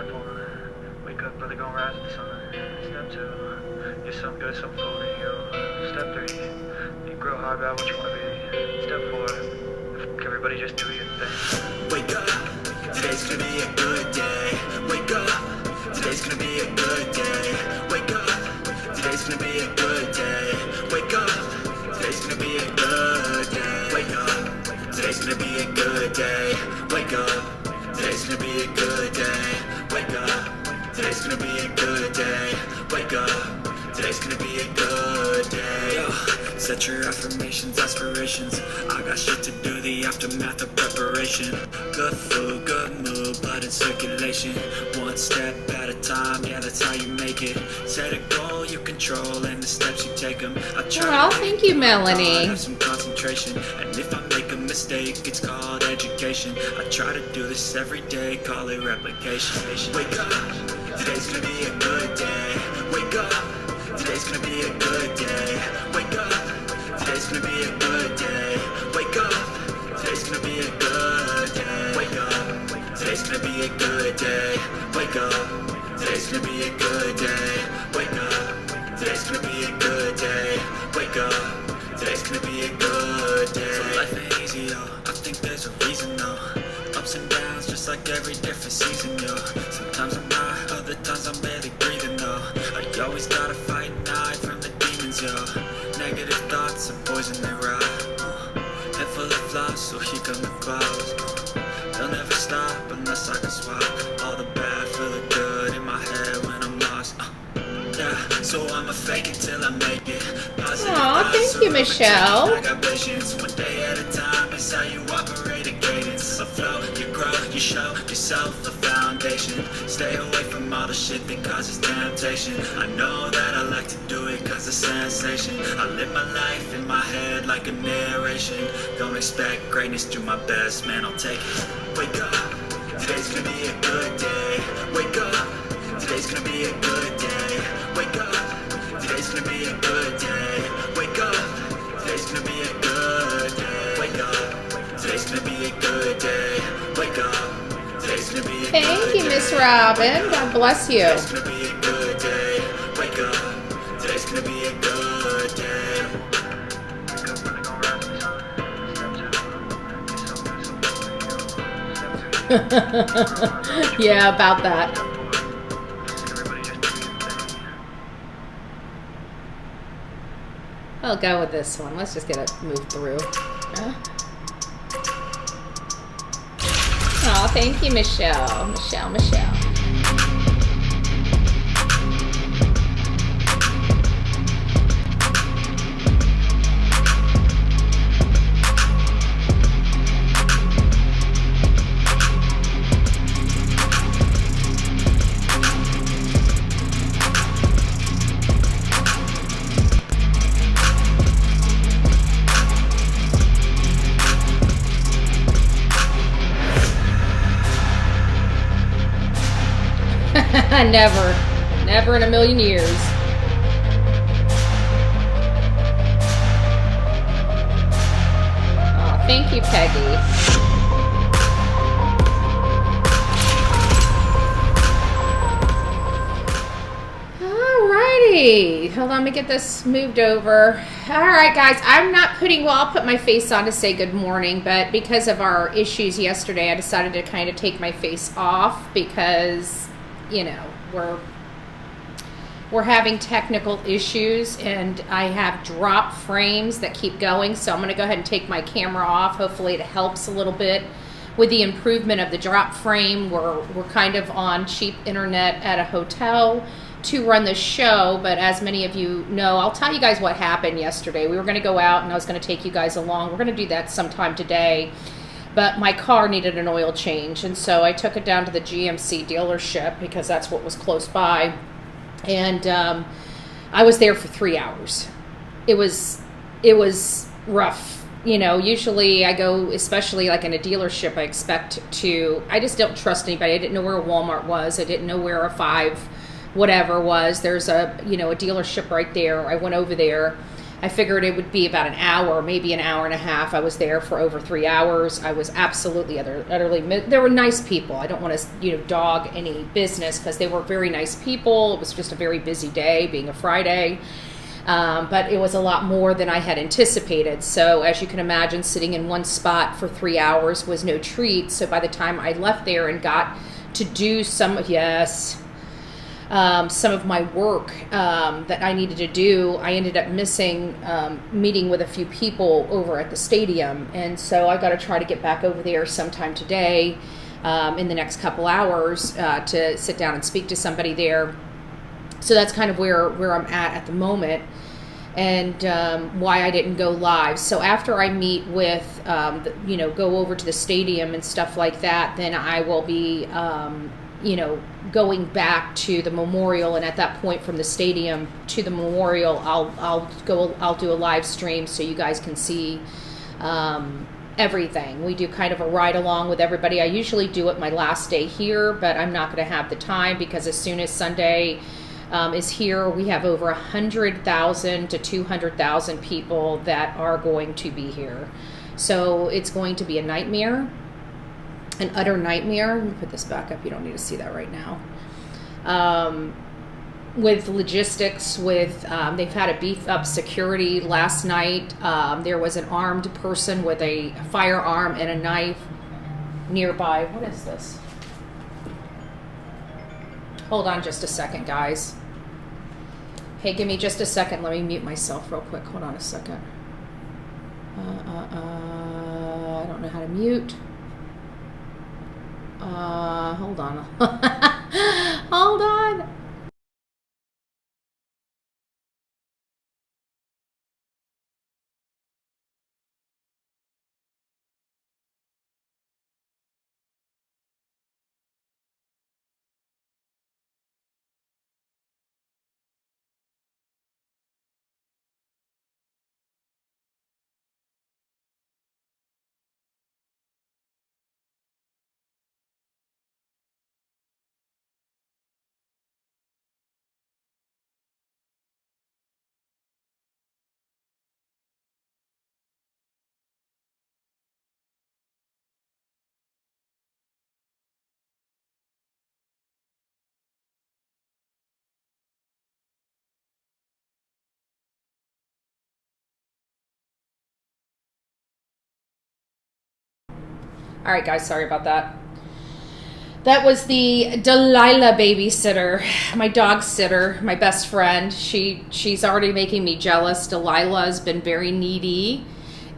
Step 1, wake up, brother, gonna rise with the sun. Step 2, get something good, something cool in you. Step 3, you grow hard about what you wanna be. Step 4, everybody just do your thing. Wake up, today's gonna be a good day. Wake up, today's gonna be a good day. Wake up, today's gonna be a good day. Wake up, today's gonna be a good day. Wake up, today's gonna be a good day. Wake up, today's gonna be a good day. Wake up, today's gonna be a good day. Wake up, today's gonna be a good day. Yo, set your affirmations, aspirations. I got shit to do, the aftermath of preparation. Good food, good mood, blood in circulation. One step at a time, yeah, that's how you make it. Set a goal you control and the steps you take them. Well, thank you, Melanie. Have some concentration, and if I make a mistake, it's called education. I try to do this every day, call it replication. Wake up, today's gonna be a good day. Wake up, today's gonna be a good day. Wake up, today's gonna be a good day. Wake up, today's gonna be a good day. Wake up, today's gonna be a good day. Wake up, today's gonna be a good day. Wake up, today's gonna be a good day. Wake up, today's gonna be a good day. So life ain't easy, yo. I think there's a reason, though. Ups and downs, just like every different season, yo. Sometimes I'm high, other times I'm barely breathing, though. I always gotta fight and hide from the demons, yo. Negative thoughts are poison, they rot. Head full of flaws, so here come the clouds. They'll never stop unless I can swap all the bad for the good in my head when I'm lost. Yeah, so I'ma fake it till I make it. Aw, thank you, Michelle. I got patience, one day at a time. It's how you operate a cadence. A flow, you grow, you show yourself a foundation. Stay away from all the shit that causes temptation. I know that I like to do it cause it's sensation. I live my life in my head like a narration. Don't expect greatness, do my best, man, I'll take it. Wake up, today's gonna be a good day. Wake up, today's gonna be a good day. Wake up, today's gonna be a good day. Wake up, today's gonna be a good day. Wake up, today's gonna be a good day. Wake up, today's gonna be a good day. Thank you, Miss Robin. God bless you. Today's gonna be a good day. Wake up, today's gonna be a good day. Wake up, brother, gonna rise with the sun. Step 2, get something good, something cool in you. Step 3, grow hard about what you Yeah, about that. Step 4, everybody just do your thing. I'll go with this one. Let's just get it moved through. Oh, thank you, Michelle. Michelle. Never in a million years. Oh, thank you, Peggy. Alrighty, hold on, let me get this moved over. Alright guys, I'll put my face on to say good morning, but because of our issues yesterday, I decided to kind of take my face off because, you know, we're having technical issues and I have drop frames that keep going, so I'm going to go ahead and take my camera off. Hopefully it helps a little bit with the improvement of the drop frame. We're kind of on cheap internet at a hotel to run the show, but as many of you know, I'll tell you guys what happened yesterday. We were going to go out and I was going to take you guys along. We're going to do that sometime today, but my car needed an oil change, and so I took it down to the GMC dealership because that's what was close by, and I was there for 3 hours. It was rough. You know, usually I go, especially like in a dealership, I just don't trust anybody. I didn't know where a Walmart was. I didn't know where a 5 whatever was. There's a dealership right there. I went over there. I figured it would be about an hour, maybe an hour and a half. I was there for over 3 hours. I was absolutely utterly, there were nice people. I don't want to, dog any business, because they were very nice people. It was just a very busy day, being a Friday. But it was a lot more than I had anticipated. So as you can imagine, sitting in one spot for 3 hours was no treat. So by the time I left there and got to do some of my work that I needed to do, I ended up missing meeting with a few people over at the stadium. And so I got to try to get back over there sometime today in the next couple hours to sit down and speak to somebody there. So that's kind of where I'm at the moment, and why I didn't go live. So after I meet with, go over to the stadium and stuff like that, then I will be, going back to the memorial. And at that point, from the stadium to the memorial, I'll do a live stream so you guys can see everything. We do kind of a ride along with everybody. I usually do it my last day here, but I'm not going to have the time, because as soon as Sunday is here, we have over 100,000 to 200,000 people that are going to be here. So it's going to be a nightmare, an utter nightmare. Let me put this back up. You don't need to see that right now. With logistics, they've had to beef up security. Last night, there was an armed person with a firearm and a knife nearby. What is this? Hold on just a second, guys. Hey, give me just a second. Let me mute myself real quick. Hold on a second. I don't know how to mute. Hold on. Hold on. All right, guys, sorry about that. That was the Delilah babysitter, my dog sitter, my best friend. She's already making me jealous. Delilah's been very needy.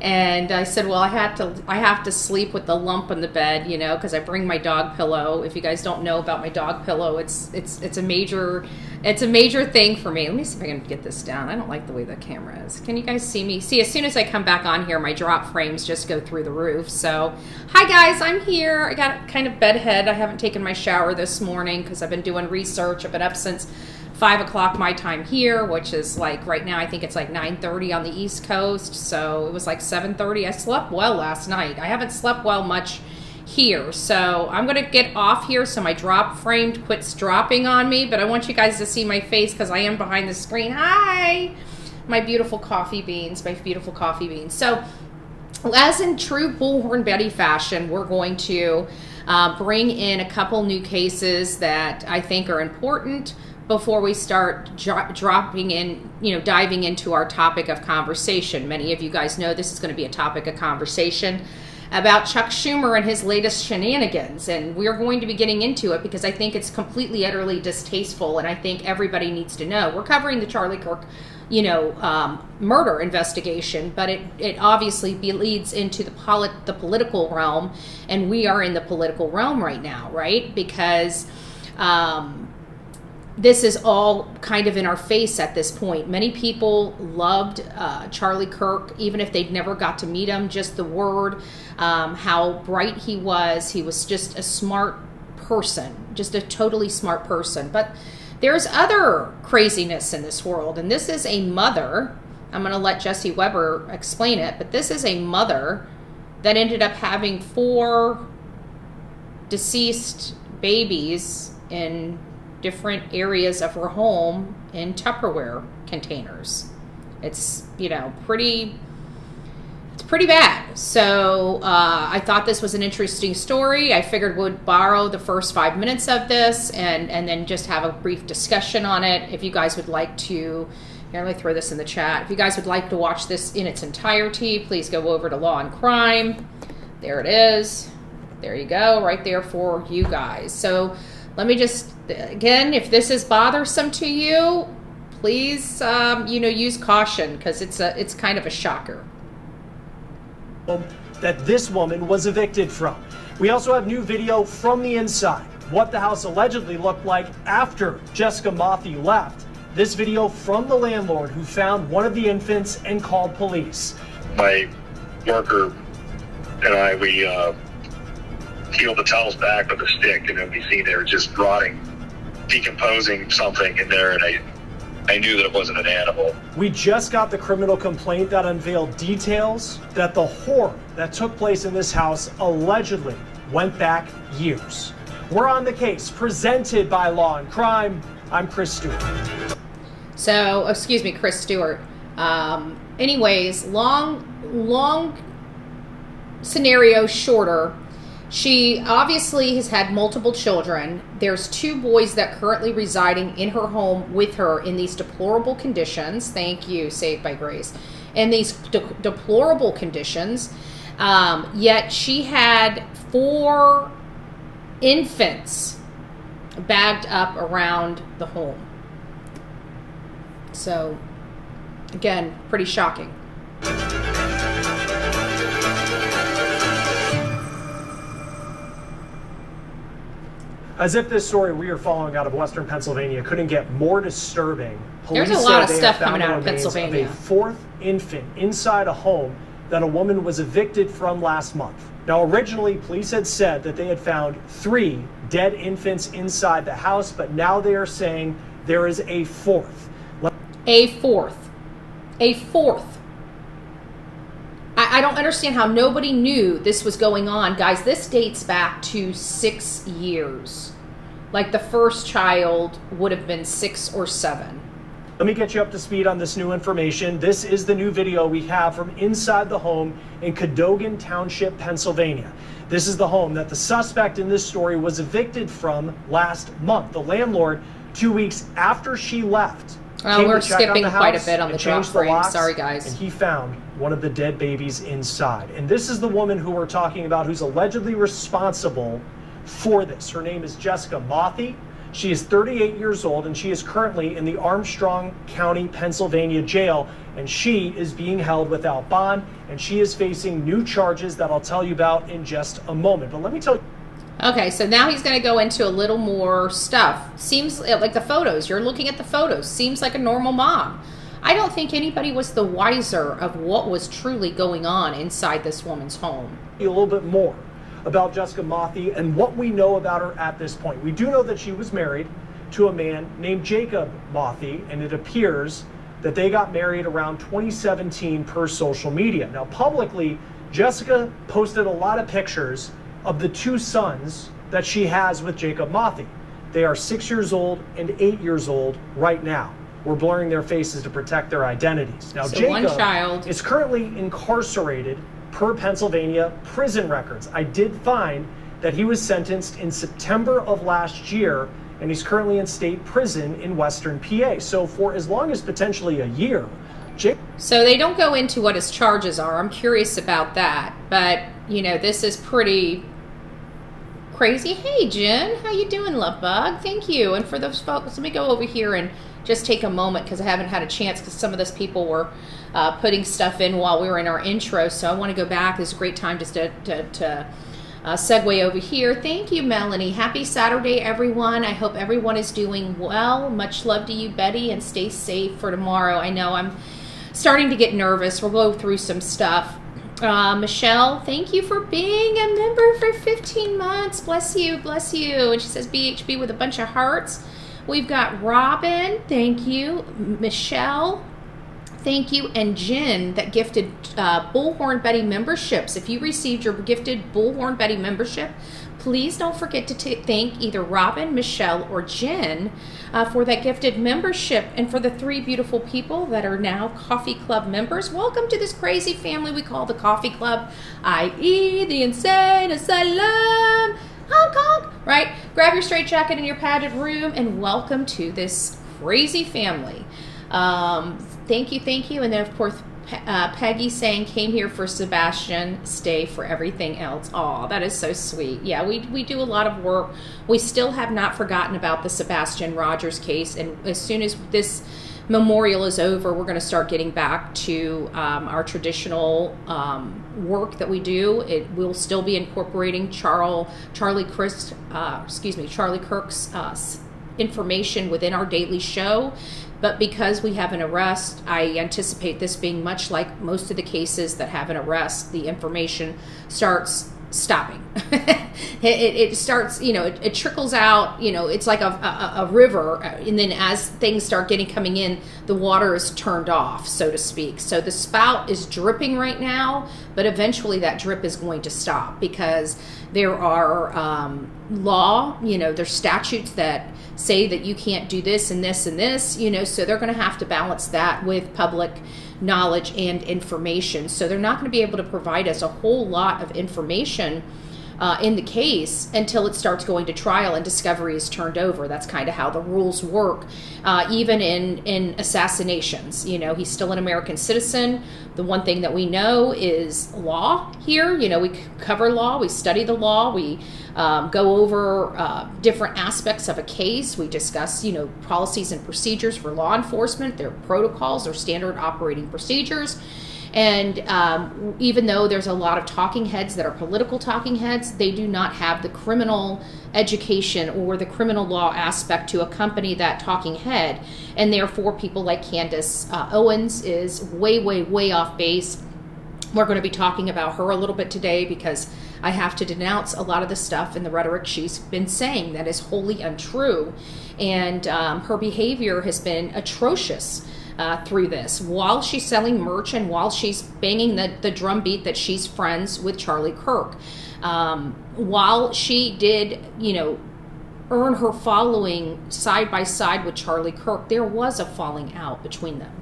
And I said, well, I have to sleep with the lump in the bed, because I bring my dog pillow. If you guys don't know about my dog pillow, it's a major thing for me. Let me see if I can get this down. I don't like the way the camera is. Can you guys see me? See, as soon as I come back on here, my drop frames just go through the roof. So, hi guys, I'm here. I got kind of bedhead. I haven't taken my shower this morning because I've been doing research. I've been up since 5 o'clock my time here, which is like right now, I think it's like 9:30 on the East Coast. So it was like 7:30. I slept well last night. I haven't slept well much here. So I'm going to get off here so my drop frame quits dropping on me. But I want you guys to see my face because I am behind the screen. Hi! My beautiful coffee beans. So as in true Bullhorn Betty fashion, we're going to bring in a couple new cases that I think are important before we start diving into our topic of conversation. Many of you guys know this is going to be a topic of conversation about Chuck Schumer and his latest shenanigans. And we're going to be getting into it because I think it's completely, utterly distasteful, and I think everybody needs to know. We're covering the Charlie Kirk, murder investigation, but it obviously leads into the political realm, and we are in the political realm right now, right? Because this is all kind of in our face at this point. Many people loved Charlie Kirk, even if they'd never got to meet him. Just the word, how bright he was. He was just a smart person, just a totally smart person. But there's other craziness in this world, and this is a mother. I'm going to let Jesse Weber explain it, but this is a mother that ended up having 4 deceased babies in different areas of her home in Tupperware containers. It's, you know, pretty bad. So I thought this was an interesting story. I figured we'd borrow the first 5 minutes of this and then just have a brief discussion on it. If you guys would like to, here, let me throw this in the chat. If you guys would like to watch this in its entirety, please go over to Law and Crime. There it is. There you go, right there for you guys. So let me just, again, if this is bothersome to you, please, you know, use caution, because it's kind of a shocker. That this woman was evicted from. We also have new video from the inside, what the house allegedly looked like after Jessica Mothy left. This video from the landlord who found one of the infants and called police. My worker and I, we peeled the towels back with a stick, and then we see they were just rotting, decomposing something in there, and I knew that it wasn't an animal. We just got the criminal complaint that unveiled details that the horror that took place in this house allegedly went back years. We're on the case, presented by Law and Crime. I'm Chris Stewart. So, excuse me, Chris Stewart. Anyways, long scenario shorter. She obviously has had multiple children. There's 2 boys that currently residing in her home with her in these deplorable conditions. Thank you, Saved by Grace. In these deplorable conditions. Yet she had 4 infants bagged up around the home. So, again, pretty shocking. As if this story we are following out of Western Pennsylvania couldn't get more disturbing. There's a lot of stuff coming out of Pennsylvania. Of a 4th infant inside a home that a woman was evicted from last month. Now, originally, police had said that they had found 3 dead infants inside the house, but now they are saying there is a 4th. A fourth. I don't understand how nobody knew this was going on. Guys, this dates back to 6 years. Like the first child would have been 6 or 7. Let me get you up to speed on this new information. This is the new video we have from inside the home in Cadogan Township, Pennsylvania. This is the home that the suspect in this story was evicted from last month. The landlord, 2 weeks after she left, we're skipping quite a bit on the drop frame. Sorry, guys. And he found one of the dead babies inside. And this is the woman who we're talking about who's allegedly responsible for this. Her name is Jessica Mothy. She is 38 years old, and she is currently in the Armstrong County, Pennsylvania jail, and she is being held without bond, and she is facing new charges that I'll tell you about in just a moment. But let me tell you. Okay, so now he's going to go into a little more stuff. Seems like the photos. You're looking at the photos. Seems like a normal mom. I don't think anybody was the wiser of what was truly going on inside this woman's home. A little bit more about Jessica Mothy and what we know about her at this point. We do know that she was married to a man named Jacob Mothy, and it appears that they got married around 2017 per social media. Now, publicly, Jessica posted a lot of pictures of the 2 sons that she has with Jacob Mothy. They are 6 years old and 8 years old right now. We're blurring their faces to protect their identities. Now, so Jacob is currently incarcerated per Pennsylvania prison records. I did find that he was sentenced in September of last year, and he's currently in state prison in Western PA. So for as long as potentially a year, So they don't go into what his charges are. I'm curious about that. But, you know, this is pretty crazy. Hey, Jen, how you doing, love bug? Thank you. And for those folks, let me go over here and just take a moment because I haven't had a chance because some of those people were putting stuff in while we were in our intro. So I want to go back. It's a great time just to segue over here. Thank you, Melanie. Happy Saturday, everyone. I hope everyone is doing well. Much love to you, Betty, and stay safe for tomorrow. I know I'm starting to get nervous. We'll go through some stuff. Michelle, thank you for being a member for 15 months. Bless you, bless you. And she says BHB with a bunch of hearts. We've got Robin, thank you. Michelle, thank you. And Jen that gifted Bullhorn Betty memberships. If you received your gifted Bullhorn Betty membership, please don't forget to thank either Robin, Michelle, or Jen for that gifted membership. And for the 3 beautiful people that are now Coffee Club members, welcome to this crazy family we call the Coffee Club, i.e. the Insane Asylum. Honk, honk, right? Grab your straitjacket in your padded room and welcome to this crazy family. Thank you. And then, of course, Peggy saying, came here for Sebastian, stay for everything else. Aw, that is so sweet. Yeah, we do a lot of work. We still have not forgotten about the Sebastian Rogers case, and as soon as this memorial is over, we're going to start getting back to our traditional work that we do. It will still be incorporating Charlie Kirks' information within our daily show. But because we have an arrest, I anticipate this being much like most of the cases that have an arrest. The information starts stopping. it starts, it trickles out, it's like a river. And then as things start coming in, the water is turned off, so to speak. So the spout is dripping right now, but eventually that drip is going to stop because there are there's statutes that say that you can't do this and this and this, so they're going to have to balance that with public knowledge and information. So they're not going to be able to provide us a whole lot of information in the case until it starts going to trial and discovery is turned over. That's kind of how the rules work, even in assassinations. He's still an American citizen. The one thing that we know is law here. We cover law, we study the law, we go over different aspects of a case. We discuss, policies and procedures for law enforcement, their protocols, their standard operating procedures. And even though there's a lot of talking heads that are political talking heads, they do not have the criminal education or the criminal law aspect to accompany that talking head. And therefore, people like Candace Owens is way, way, way off base. We're going to be talking about her a little bit today because I have to denounce a lot of the stuff and the rhetoric she's been saying that is wholly untrue. And her behavior has been atrocious through this, while she's selling merch and while she's banging the drum beat that she's friends with Charlie Kirk. While she did, earn her following side by side with Charlie Kirk, there was a falling out between them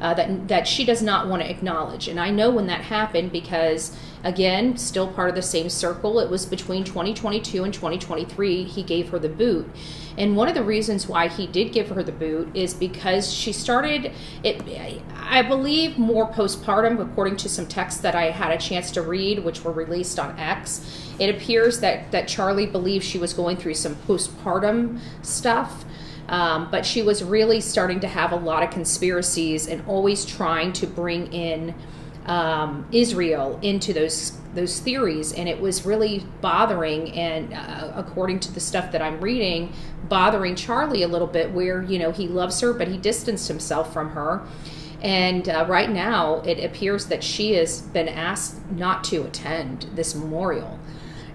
that she does not want to acknowledge. And I know when that happened because, again, still part of the same circle. It was between 2022 and 2023 he gave her the boot. And one of the reasons why he did give her the boot is because she started, I believe, more postpartum, according to some texts that I had a chance to read, which were released on X. It appears that Charlie believed she was going through some postpartum stuff, but she was really starting to have a lot of conspiracies and always trying to bring in Israel into those theories, and it was really bothering, and according to the stuff that I'm reading, bothering Charlie a little bit, where he loves her but he distanced himself from her. And right now it appears that she has been asked not to attend this memorial,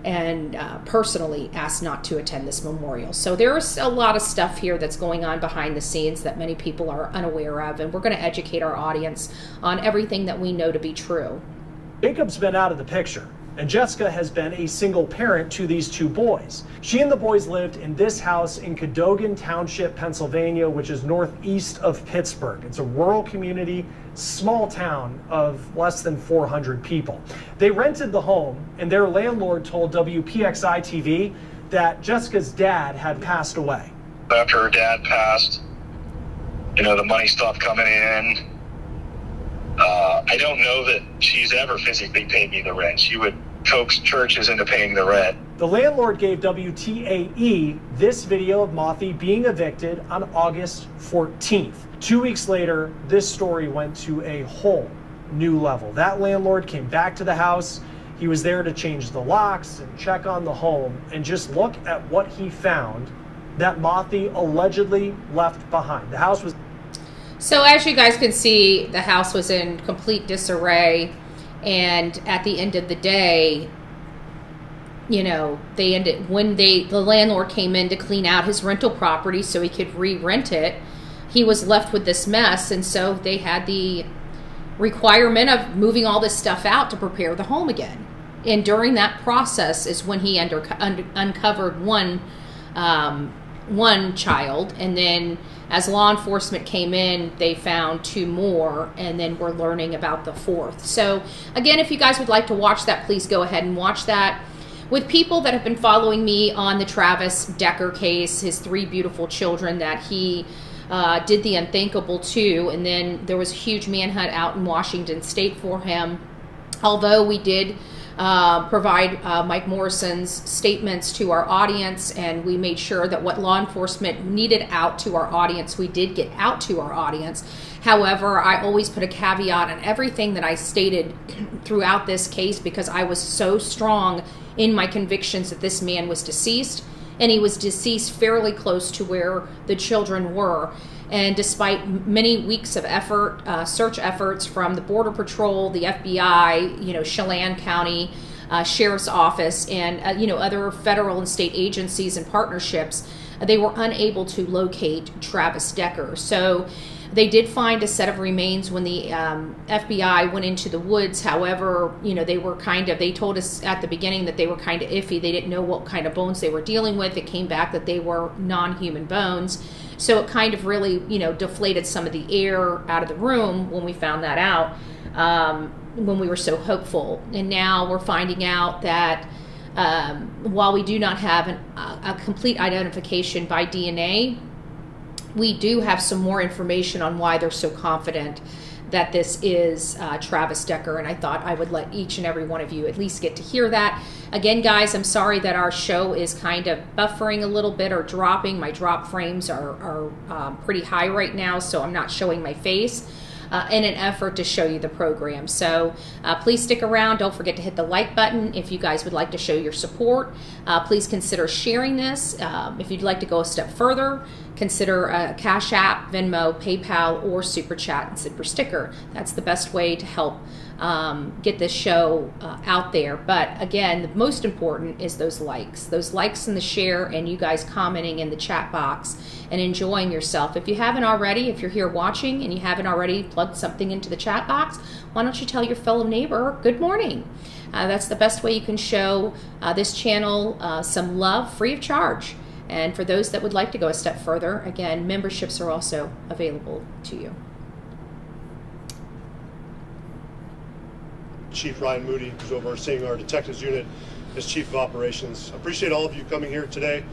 and personally asked not to attend this memorial. So there's a lot of stuff here that's going on behind the scenes that many people are unaware of, and we're going to educate our audience on everything that we know to be true. Jacob's been out of the picture, and Jessica has been a single parent to these 2 boys. She and the boys lived in this house in Cadogan Township, Pennsylvania, which is northeast of Pittsburgh. It's a rural community, small town of less than 400 people. They rented the home, and their landlord told WPXI TV that Jessica's dad had passed away. After her dad passed, the money stopped coming in. I don't know that she's ever physically paid me the rent. She would coax churches into paying the rent. The landlord gave WTAE this video of Mothy being evicted on August 14th. 2 weeks later, this story went to a whole new level. That landlord came back to the house. He was there to change the locks and check on the home, and just look at what he found that Mothy allegedly left behind. The house was... So as you guys can see, the house was in complete disarray, and at the end of the day, the landlord came in to clean out his rental property so he could re-rent it. He was left with this mess, and so they had the requirement of moving all this stuff out to prepare the home again. And during that process is when he uncovered one child, and then as law enforcement came in, they found 2 more, and then we're learning about the 4th. So again, if you guys would like to watch that, please go ahead and watch that. With people that have been following me on the Travis Decker case, his 3 beautiful children that he did the unthinkable to, and then there was a huge manhunt out in Washington State for him. Although we did provide Mike Morrison's statements to our audience, and we made sure that what law enforcement needed out to our audience, we did get out to our audience. However, I always put a caveat on everything that I stated throughout this case, because I was so strong in my convictions that this man was deceased, and he was deceased fairly close to where the children were. And despite many weeks of effort, search efforts from the Border Patrol, the FBI, Chelan County Sheriff's Office, and other federal and state agencies and partnerships, they were unable to locate Travis Decker. So they did find a set of remains when the FBI went into the woods. However, they told us at the beginning that they were kind of iffy. They didn't know what kind of bones they were dealing with. It came back that they were non-human bones. So it kind of really, deflated some of the air out of the room when we found that out, when we were so hopeful. And now we're finding out that while we do not have a complete identification by DNA, we do have some more information on why they're so confident that this is Travis Decker, and I thought I would let each and every one of you at least get to hear that. Again, guys, I'm sorry that our show is kind of buffering a little bit or dropping. My drop frames are pretty high right now, so I'm not showing my face in an effort to show you the program. So please stick around. Don't forget to hit the like button if you guys would like to show your support. Please consider sharing this. If you'd like to go a step further, consider Cash App, Venmo, PayPal, or Super Chat and Super Sticker. That's the best way to help get this show out there. But again, the most important is those likes and the share, and you guys commenting in the chat box and enjoying yourself. If you haven't already, if you're here watching and you haven't already plugged something into the chat box, why don't you tell your fellow neighbor good morning? That's the best way you can show this channel some love free of charge. And for those that would like to go a step further, again, memberships are also available to you. Chief Ryan Moody, who's overseeing our detectives unit as Chief of Operations. I appreciate all of you coming here today.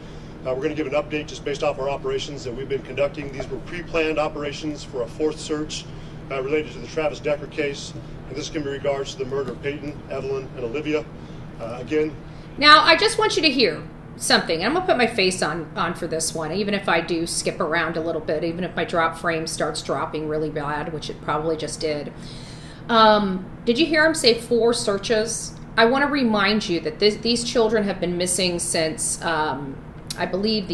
We're going to give an update just based off our operations that we've been conducting. These were pre-planned operations for a 4th search related to the Travis Decker case. And this can be regards to the murder of Peyton, Evelyn, and Olivia. Again. Now, I just want you to hear something. I'm going to put my face on for this one, even if I do skip around a little bit, even if my drop frame starts dropping really bad, which it probably just did. Did you hear him say 4 searches? I want to remind you that these children have been missing since, I believe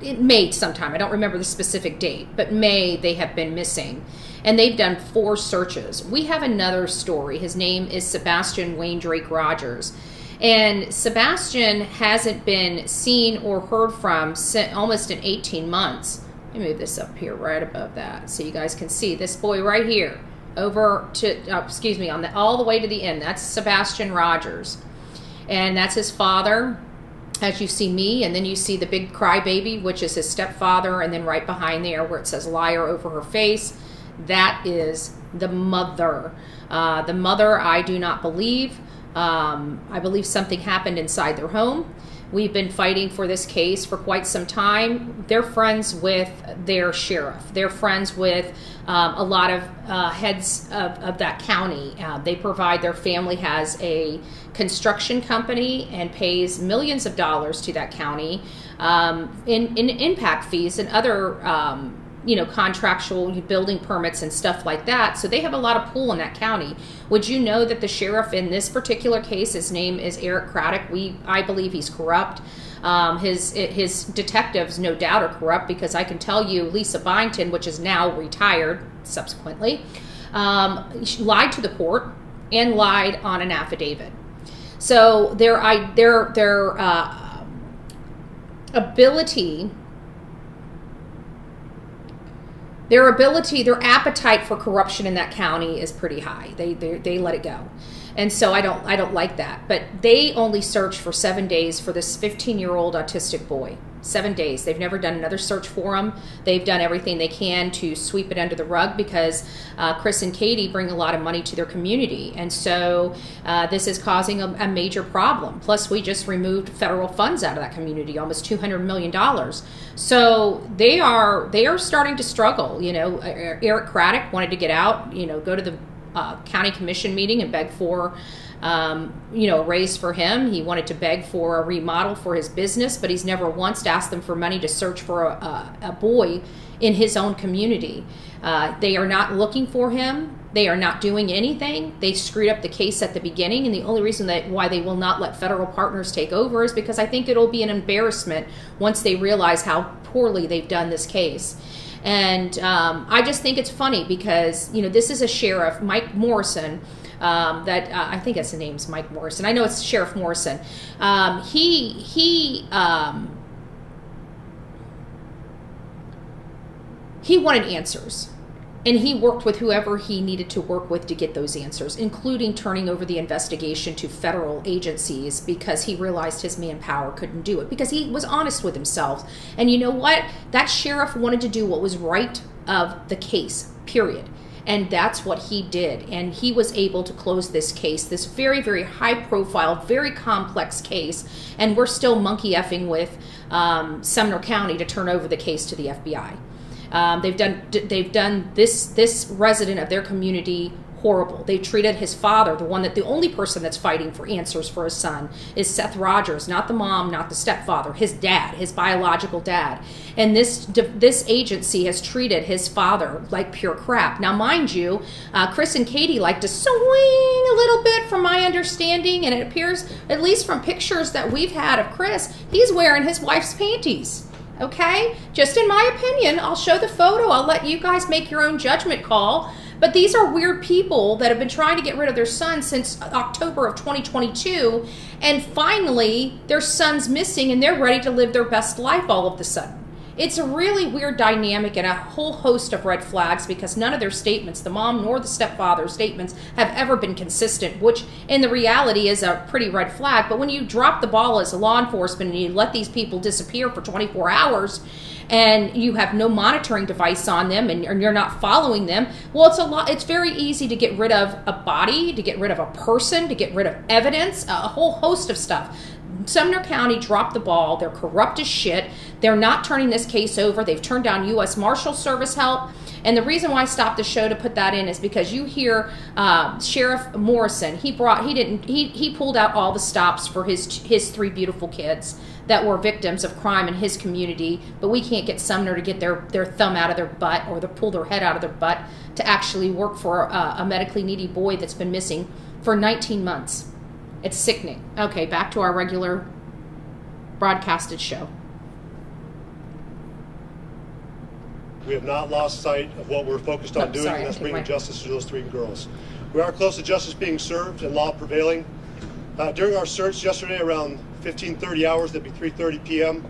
May sometime. I don't remember the specific date, but May they have been missing. And they've done 4 searches. We have another story. His name is Sebastian Wayne Drake Rogers. And Sebastian hasn't been seen or heard from almost in 18 months. Let me move this up here right above that so you guys can see this boy right here. Over to, all the way to the end. That's Sebastian Rogers. And that's his father, as you see me, and then you see the big crybaby, which is his stepfather, and then right behind there where it says liar over her face, that is the mother. The mother, I do not believe. I believe something happened inside their home. We've been fighting for this case for quite some time. They're friends with their sheriff. They're friends with a lot of heads of that county. Their family has a construction company and pays millions of dollars to that county in impact fees and other contractual building permits and stuff like that. So they have a lot of pull in that county. Would you know that the sheriff in this particular case, his name is Eric Craddock. I believe he's corrupt. His detectives no doubt are corrupt, because I can tell you Lisa Byington, which is now retired subsequently, she lied to the court and lied on an affidavit. So their ability their appetite for corruption in that county is pretty high. They let it go. And so I don't like that. But they only searched for 7 days for this 15-year-old autistic boy. 7 days. They've never done another search for him. They've done everything they can to sweep it under the rug because Chris and Katie bring a lot of money to their community. And so this is causing a major problem. Plus, we just removed federal funds out of that community, almost $200 million. So they are starting to struggle. You know, Eric Craddock wanted to get out, you know, go to the county commission meeting and beg for a raise for him. He wanted to beg for a remodel for his business, but he's never once asked them for money to search for a boy in his own community. They are not looking for him. They are not doing anything. They screwed up the case at the beginning, and the only reason why they will not let federal partners take over is because I think it'll be an embarrassment once they realize how poorly they've done this case. And I just think it's funny because, you know, this is a sheriff, Mike Morrison, I think his name's Mike Morrison. I know it's Sheriff Morrison. He wanted answers. And he worked with whoever he needed to work with to get those answers, including turning over the investigation to federal agencies because he realized his manpower couldn't do it, because he was honest with himself. And you know what? That sheriff wanted to do what was right of the case, period. And that's what he did. And he was able to close this case, this very, very high profile, very complex case. And we're still monkey effing with Sumner County to turn over the case to the FBI. They've done this resident of their community horrible. They treated his father, the only person that's fighting for answers for his son is Seth Rogers, not the mom, not the stepfather, his dad, his biological dad. And this agency has treated his father like pure crap. Now, mind you, Chris and Katie like to swing a little bit from my understanding, and it appears, at least from pictures that we've had of Chris, he's wearing his wife's panties. Okay? Just in my opinion, I'll show the photo. I'll let you guys make your own judgment call. But these are weird people that have been trying to get rid of their son since October of 2022. And finally, their son's missing and they're ready to live their best life all of a sudden. It's a really weird dynamic and a whole host of red flags because none of their statements, the mom nor the stepfather's statements, have ever been consistent, which in the reality is a pretty red flag. But when you drop the ball as a law enforcement and you let these people disappear for 24 hours and you have no monitoring device on them and you're not following them, well, it's very easy to get rid of a body, to get rid of a person, to get rid of evidence, a whole host of stuff. Sumner County dropped the ball. They're corrupt as shit. They're not turning this case over. They've turned down U.S. Marshal Service help. And the reason why I stopped the show to put that in is because you hear Sheriff Morrison. He pulled out all the stops for his 3 beautiful kids that were victims of crime in his community. But we can't get Sumner to get their thumb out of their butt or to pull their head out of their butt to actually work for a medically needy boy that's been missing for 19 months. It's sickening. Okay, back to our regular broadcasted show. We have not lost sight of what we're focused on doing, and that's bringing justice to those 3 girls. We are close to justice being served and law prevailing. During our search yesterday around 15:30 hours, that'd be 3:30 p.m.,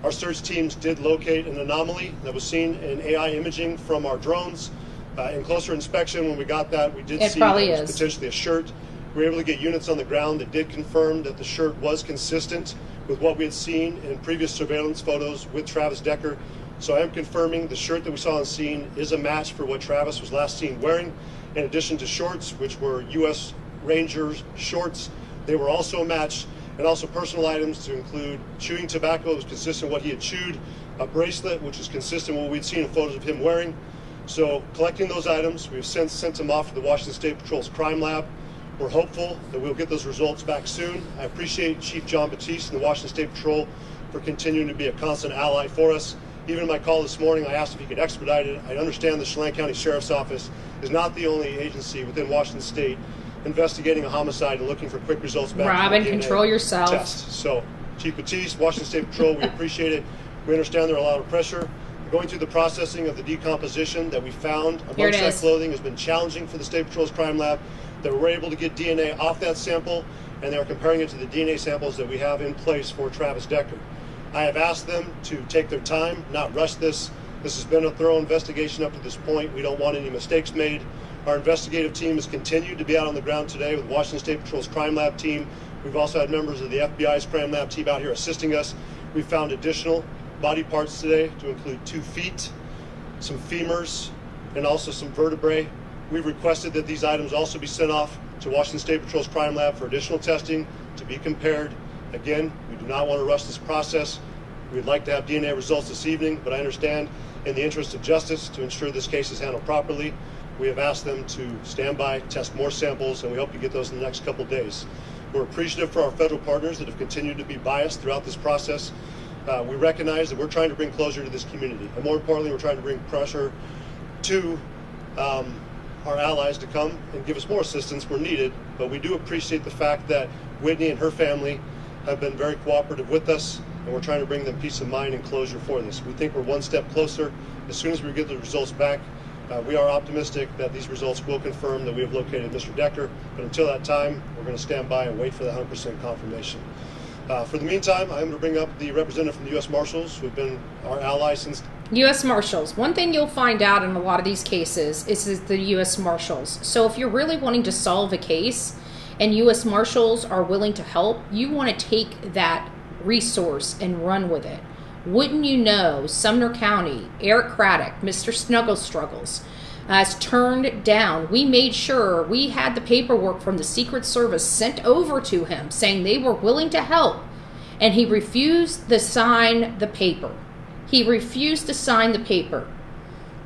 our search teams did locate an anomaly that was seen in AI imaging from our drones. In closer inspection, when we got that, we did see that it was potentially a shirt. We were able to get units on the ground that did confirm that the shirt was consistent with what we had seen in previous surveillance photos with Travis Decker. So I am confirming the shirt that we saw on scene is a match for what Travis was last seen wearing. In addition to shorts, which were U.S. Rangers shorts, they were also a match, and also personal items to include chewing tobacco that was consistent with what he had chewed, a bracelet which is consistent with what we'd seen in photos of him wearing. So collecting those items, we've since sent them off to the Washington State Patrol's crime lab. We're hopeful that we'll get those results back soon. I appreciate Chief John Batiste and the Washington State Patrol for continuing to be a constant ally for us. Even in my call this morning, I asked if he could expedite it. I understand the Chelan County Sheriff's Office is not the only agency within Washington State investigating a homicide and looking for quick results back. Robin, control yourself. Test. So, Chief Batiste, Washington State Patrol, we appreciate it. We understand there are a lot of pressure. Going through the processing of the decomposition that we found amongst that clothing has been challenging for the State Patrol's crime lab. That we were able to get DNA off that sample, and they're comparing it to the DNA samples that we have in place for Travis Decker. I have asked them to take their time, not rush this. This has been a thorough investigation up to this point. We don't want any mistakes made. Our investigative team has continued to be out on the ground today with Washington State Patrol's Crime Lab team. We've also had members of the FBI's Crime Lab team out here assisting us. We found additional body parts today to include 2 feet, some femurs, and also some vertebrae. We've requested that these items also be sent off to Washington State Patrol's Crime Lab for additional testing to be compared. Again, we do not want to rush this process. We'd like to have DNA results this evening, but I understand in the interest of justice, to ensure this case is handled properly, we have asked them to stand by, test more samples, and we hope to get those in the next couple days. We're appreciative for our federal partners that have continued to be biased throughout this process. We recognize that we're trying to bring closure to this community, and more importantly, we're trying to bring pressure to our allies to come and give us more assistance where needed, but we do appreciate the fact that Whitney and her family have been very cooperative with us, and we're trying to bring them peace of mind and closure for this. We think we're one step closer. As soon as we get the results back, we are optimistic that these results will confirm that we have located Mr. Decker, but until that time, we're going to stand by and wait for the 100% confirmation. For the meantime, I'm going to bring up the representative from the U.S. Marshals, who have been our ally since... U.S. Marshals. One thing you'll find out in a lot of these cases is the U.S. Marshals. So if you're really wanting to solve a case and U.S. Marshals are willing to help, you want to take that resource and run with it. Wouldn't you know, Sumner County, Eric Craddock, Mr. Snuggle Struggles, has turned down. We made sure we had the paperwork from the Secret Service sent over to him saying they were willing to help, and he refused to sign the paper. He refused to sign the paper.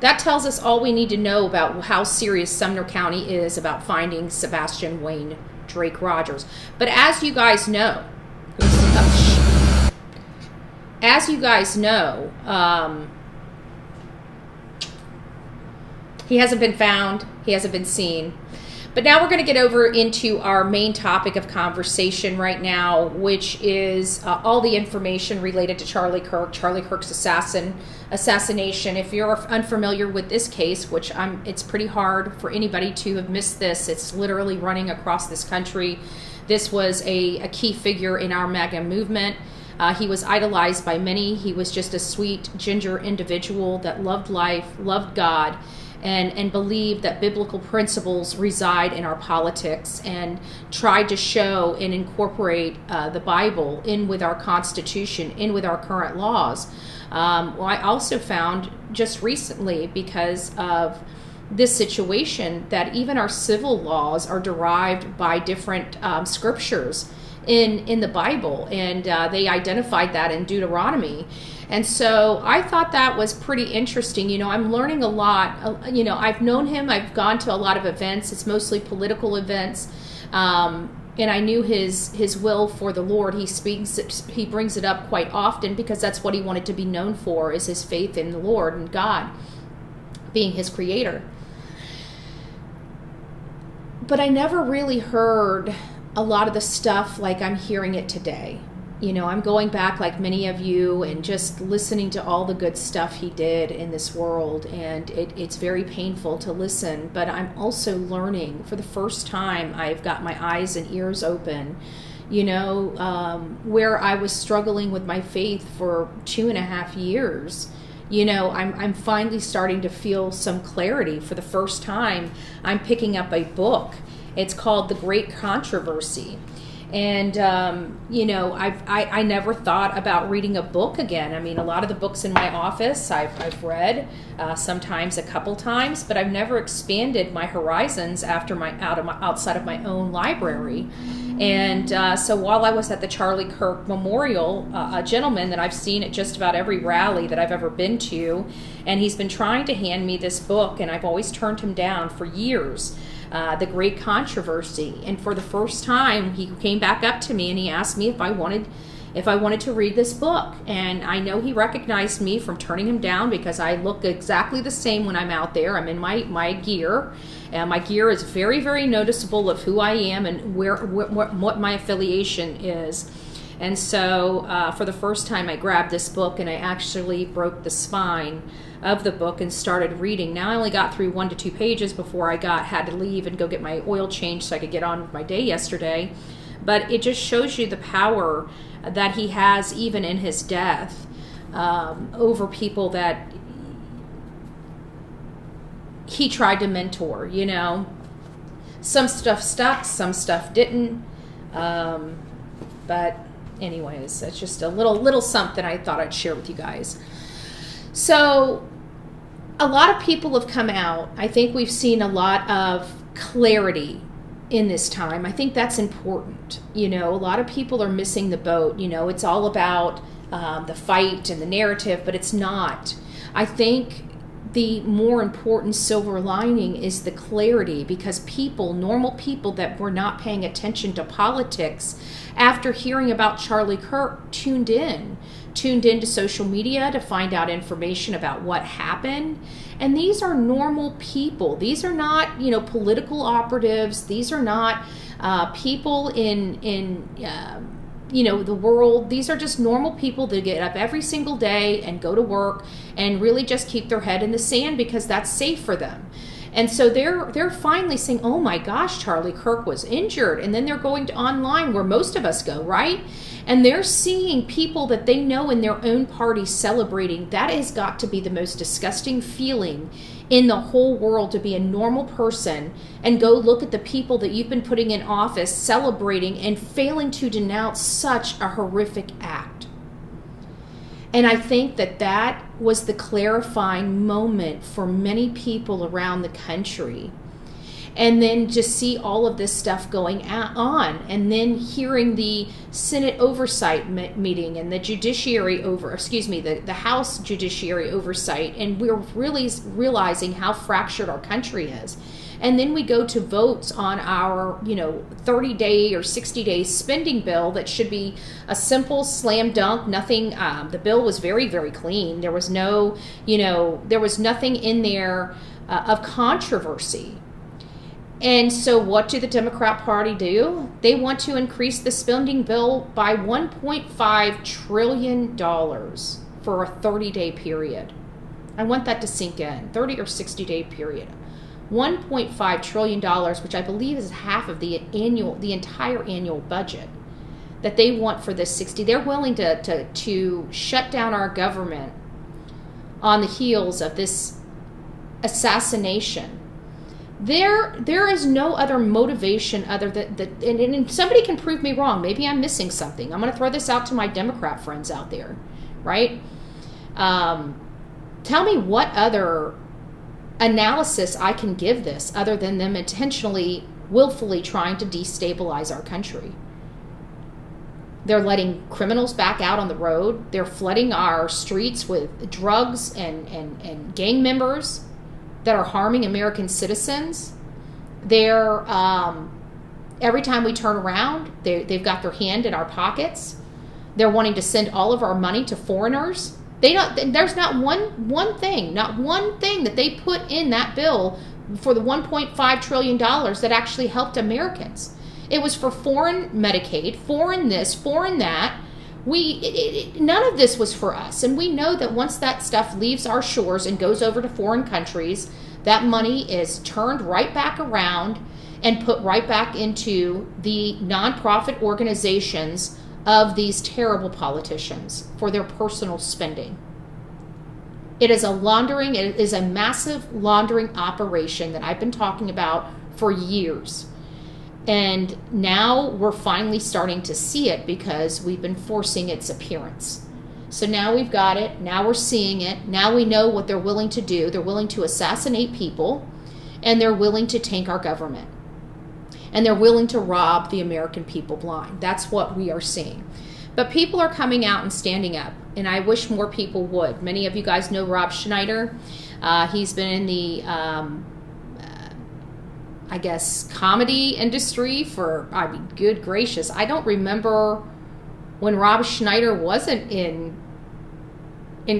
That tells us all we need to know about how serious Sumner County is about finding Sebastian Wayne Drake Rogers. But as you guys know, he hasn't been found. He hasn't been seen. But now we're going to get over into our main topic of conversation right now, which is all the information related to Charlie Kirk's assassination. If you're unfamiliar with this case, which it's pretty hard for anybody to have missed this. It's literally running across this country. This was a key figure in our MAGA movement. He was idolized by many. He was just a sweet, ginger individual that loved life, loved God, and believed that biblical principles reside in our politics, and tried to show and incorporate the Bible in with our Constitution, in with our current laws. I also found just recently, because of this situation, that even our civil laws are derived by different scriptures in the Bible, and they identified that in Deuteronomy. And so I thought that was pretty interesting. You know, I'm learning a lot. I've known him. I've gone to a lot of events. It's mostly political events. And I knew his will for the Lord. He brings it up quite often because that's what he wanted to be known for, is his faith in the Lord and God being his creator. But I never really heard a lot of the stuff like I'm hearing it today. You know, I'm going back like many of you and just listening to all the good stuff he did in this world, and it's very painful to listen, but I'm also learning. For the first time, I've got my eyes and ears open. You know, where I was struggling with my faith for 2.5 years, you know, I'm finally starting to feel some clarity. For the first time, I'm picking up a book. It's called The Great Controversy. And, you know, I never thought about reading a book again. I mean, a lot of the books in my office I've read, sometimes a couple times, but I've never expanded my horizons outside of my own library. And so while I was at the Charlie Kirk Memorial, a gentleman that I've seen at just about every rally that I've ever been to, and he's been trying to hand me this book, and I've always turned him down for years. The Great Controversy, and for the first time he came back up to me and he asked me if I wanted to read this book. And I know he recognized me from turning him down because I look exactly the same when I'm out there. I'm in my gear, and my gear is very, very noticeable of who I am and what my affiliation is. And so for the first time I grabbed this book and I actually broke the spine of the book and started reading. Now I only got through 1 to 2 pages before I had to leave and go get my oil changed so I could get on with my day yesterday. But it just shows you the power that he has even in his death over people that, he tried to mentor, you know. Some stuff stuck, some stuff didn't. But anyways, it's just a little something I thought I'd share with you guys. So a lot of people have come out. I think we've seen a lot of clarity in this time. I think that's important. You know, a lot of people are missing the boat. You know, it's all about the fight and the narrative, but it's not. I think the more important silver lining is the clarity, because people, normal people that were not paying attention to politics, after hearing about Charlie Kirk, tuned into social media to find out information about what happened. And these are normal people. These are not, you know, political operatives. These are not people in you know, the world. These are just normal people that get up every single day and go to work and really just keep their head in the sand because that's safe for them. And so they're finally saying, oh my gosh, Charlie Kirk was injured. And then they're going to online where most of us go, right? And they're seeing people that they know in their own party celebrating. That has got to be the most disgusting feeling in the whole world, to be a normal person and go look at the people that you've been putting in office celebrating and failing to denounce such a horrific act. And I think that was the clarifying moment for many people around the country. And then just see all of this stuff going on, and then hearing the Senate oversight meeting and the the House Judiciary oversight, and we're really realizing how fractured our country is. And then we go to votes on our, 30-day or 60-day spending bill that should be a simple slam dunk. Nothing. The bill was very, very clean. There was no, there was nothing in there of controversy. And so what do the Democrat Party do? They want to increase the spending bill by $1.5 trillion for a 30-day period. I want that to sink in, 30 or 60-day period. $1.5 trillion, which I believe is half of the entire annual budget that they want for this 60. They're willing to shut down our government on the heels of this assassination. There is no other motivation other than that, and somebody can prove me wrong. Maybe I'm missing something. I'm going to throw this out to my Democrat friends out there, right? Tell me what other analysis I can give this other than them intentionally, willfully trying to destabilize our country. They're letting criminals back out on the road. They're flooding our streets with drugs and gang members that are harming American citizens. They're every time we turn around, they've got their hand in our pockets. They're wanting to send all of our money to foreigners. There's not one thing that they put in that bill for the $1.5 trillion that actually helped Americans. It was for foreign Medicaid, foreign this, foreign that. None of this was for us. And we know that once that stuff leaves our shores and goes over to foreign countries, that money is turned right back around and put right back into the nonprofit organizations of these terrible politicians for their personal spending. It is a massive laundering operation that I've been talking about for years. And now we're finally starting to see it because we've been forcing its appearance. So now we've got it. Now we're seeing it. Now we know what they're willing to do. They're willing to assassinate people, and they're willing to tank our government. And they're willing to rob the American people blind. That's what we are seeing. But people are coming out and standing up, and I wish more people would. Many of you guys know Rob Schneider. He's been in the comedy industry for, good gracious. I don't remember when Rob Schneider wasn't in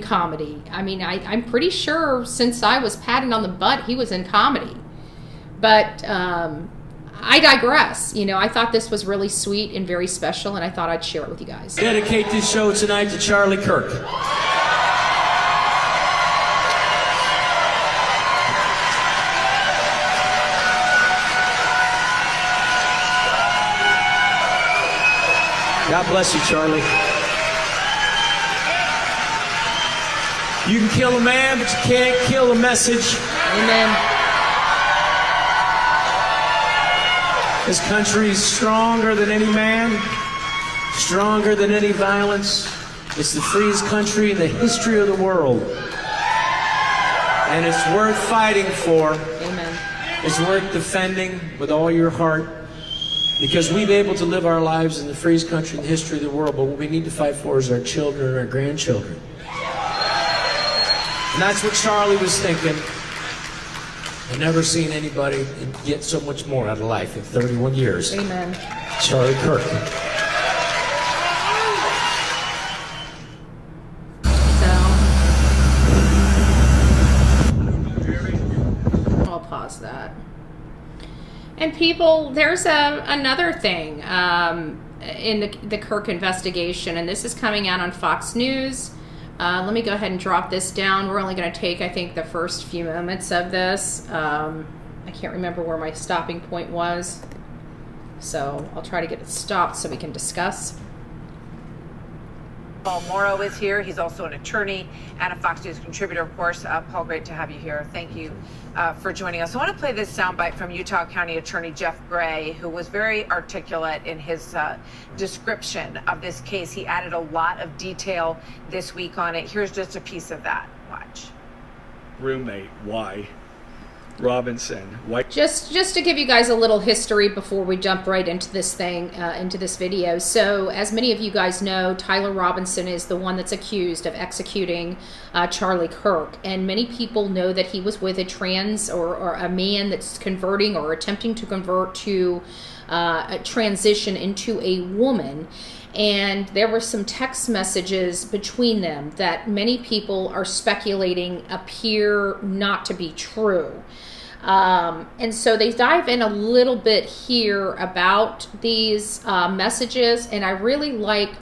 comedy. I'm pretty sure since I was patted on the butt, he was in comedy. But I digress. I thought this was really sweet and very special, and I thought I'd share it with you guys. Dedicate this show tonight to Charlie Kirk. God bless you, Charlie. You can kill a man, but you can't kill a message. Amen. This country is stronger than any man, stronger than any violence. It's the freest country in the history of the world. And it's worth fighting for. Amen. It's worth defending with all your heart. Because we've been able to live our lives in the freest country in the history of the world, but what we need to fight for is our children and our grandchildren. And that's what Charlie was thinking. I've never seen anybody get so much more out of life in 31 years. Amen. Charlie Kirk. So, I'll pause that. And people, there's another thing in the Kirk investigation, and this is coming out on Fox News. Let me go ahead and drop this down. We're only going to take, I think, the first few moments of this. I can't remember where my stopping point was, so I'll try to get it stopped so we can discuss. Paul Morrow is here. He's also an attorney and a Fox News contributor, of course. Paul, great to have you here. Thank you for joining us. I want to play this soundbite from Utah County Attorney Jeff Gray, who was very articulate in his description of this case. He added a lot of detail this week on it. Here's just a piece of that. Watch. Roommate, why? Robinson, why? Just to give you guys a little history before we jump right into this thing, into this video. So, as many of you guys know, Tyler Robinson is the one that's accused of executing Charlie Kirk, and many people know that he was with a trans or a man that's converting or attempting to convert to a transition into a woman. And there were some text messages between them that many people are speculating appear not to be true. And so they dive in a little bit here about these messages, and I really like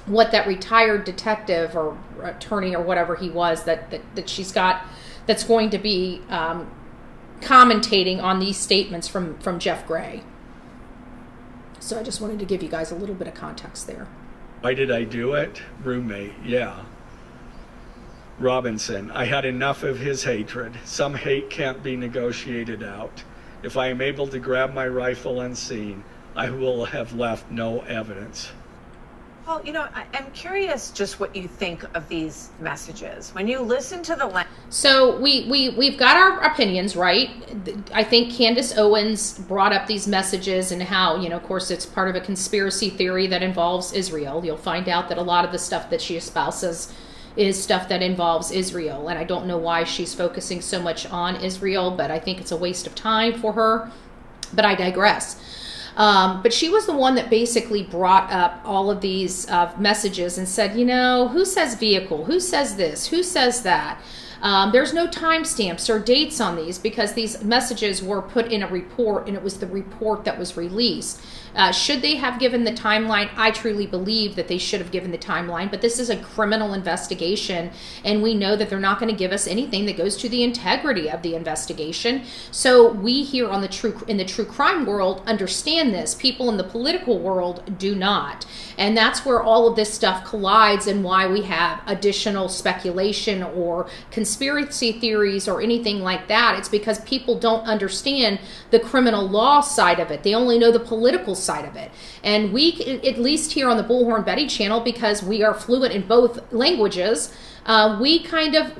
what that retired detective or attorney or whatever he was that she's got that's going to be commentating on these statements from Jeff Gray. So I just wanted to give you guys a little bit of context there. Why did I do it? Roommate, yeah. Robinson, I had enough of his hatred. Some hate can't be negotiated out. If I am able to grab my rifle unseen, I will have left no evidence. Well, you know, I'm curious just what you think of these messages. When you listen to the... So we've got our opinions, right? I think Candace Owens brought up these messages and how, you know, of course, it's part of a conspiracy theory that involves Israel. You'll find out that a lot of the stuff that she espouses is stuff that involves Israel. And I don't know why she's focusing so much on Israel, but I think it's a waste of time for her. But I digress. But she was the one that basically brought up all of these messages and said, you know, who says vehicle? Who says this? Who says that? There's no timestamps or dates on these because these messages were put in a report and it was the report that was released. Should they have given the timeline? I truly believe that they should have given the timeline, but this is a criminal investigation and we know that they're not going to give us anything that goes to the integrity of the investigation. So we here on in the true crime world understand this. People in the political world do not. And that's where all of this stuff collides and why we have additional speculation or conspiracy theories or anything like that. It's because people don't understand the criminal law side of it. They only know the political side of it. And we, at least here on the Bullhorn Betty channel, because we are fluent in both languages, we kind of,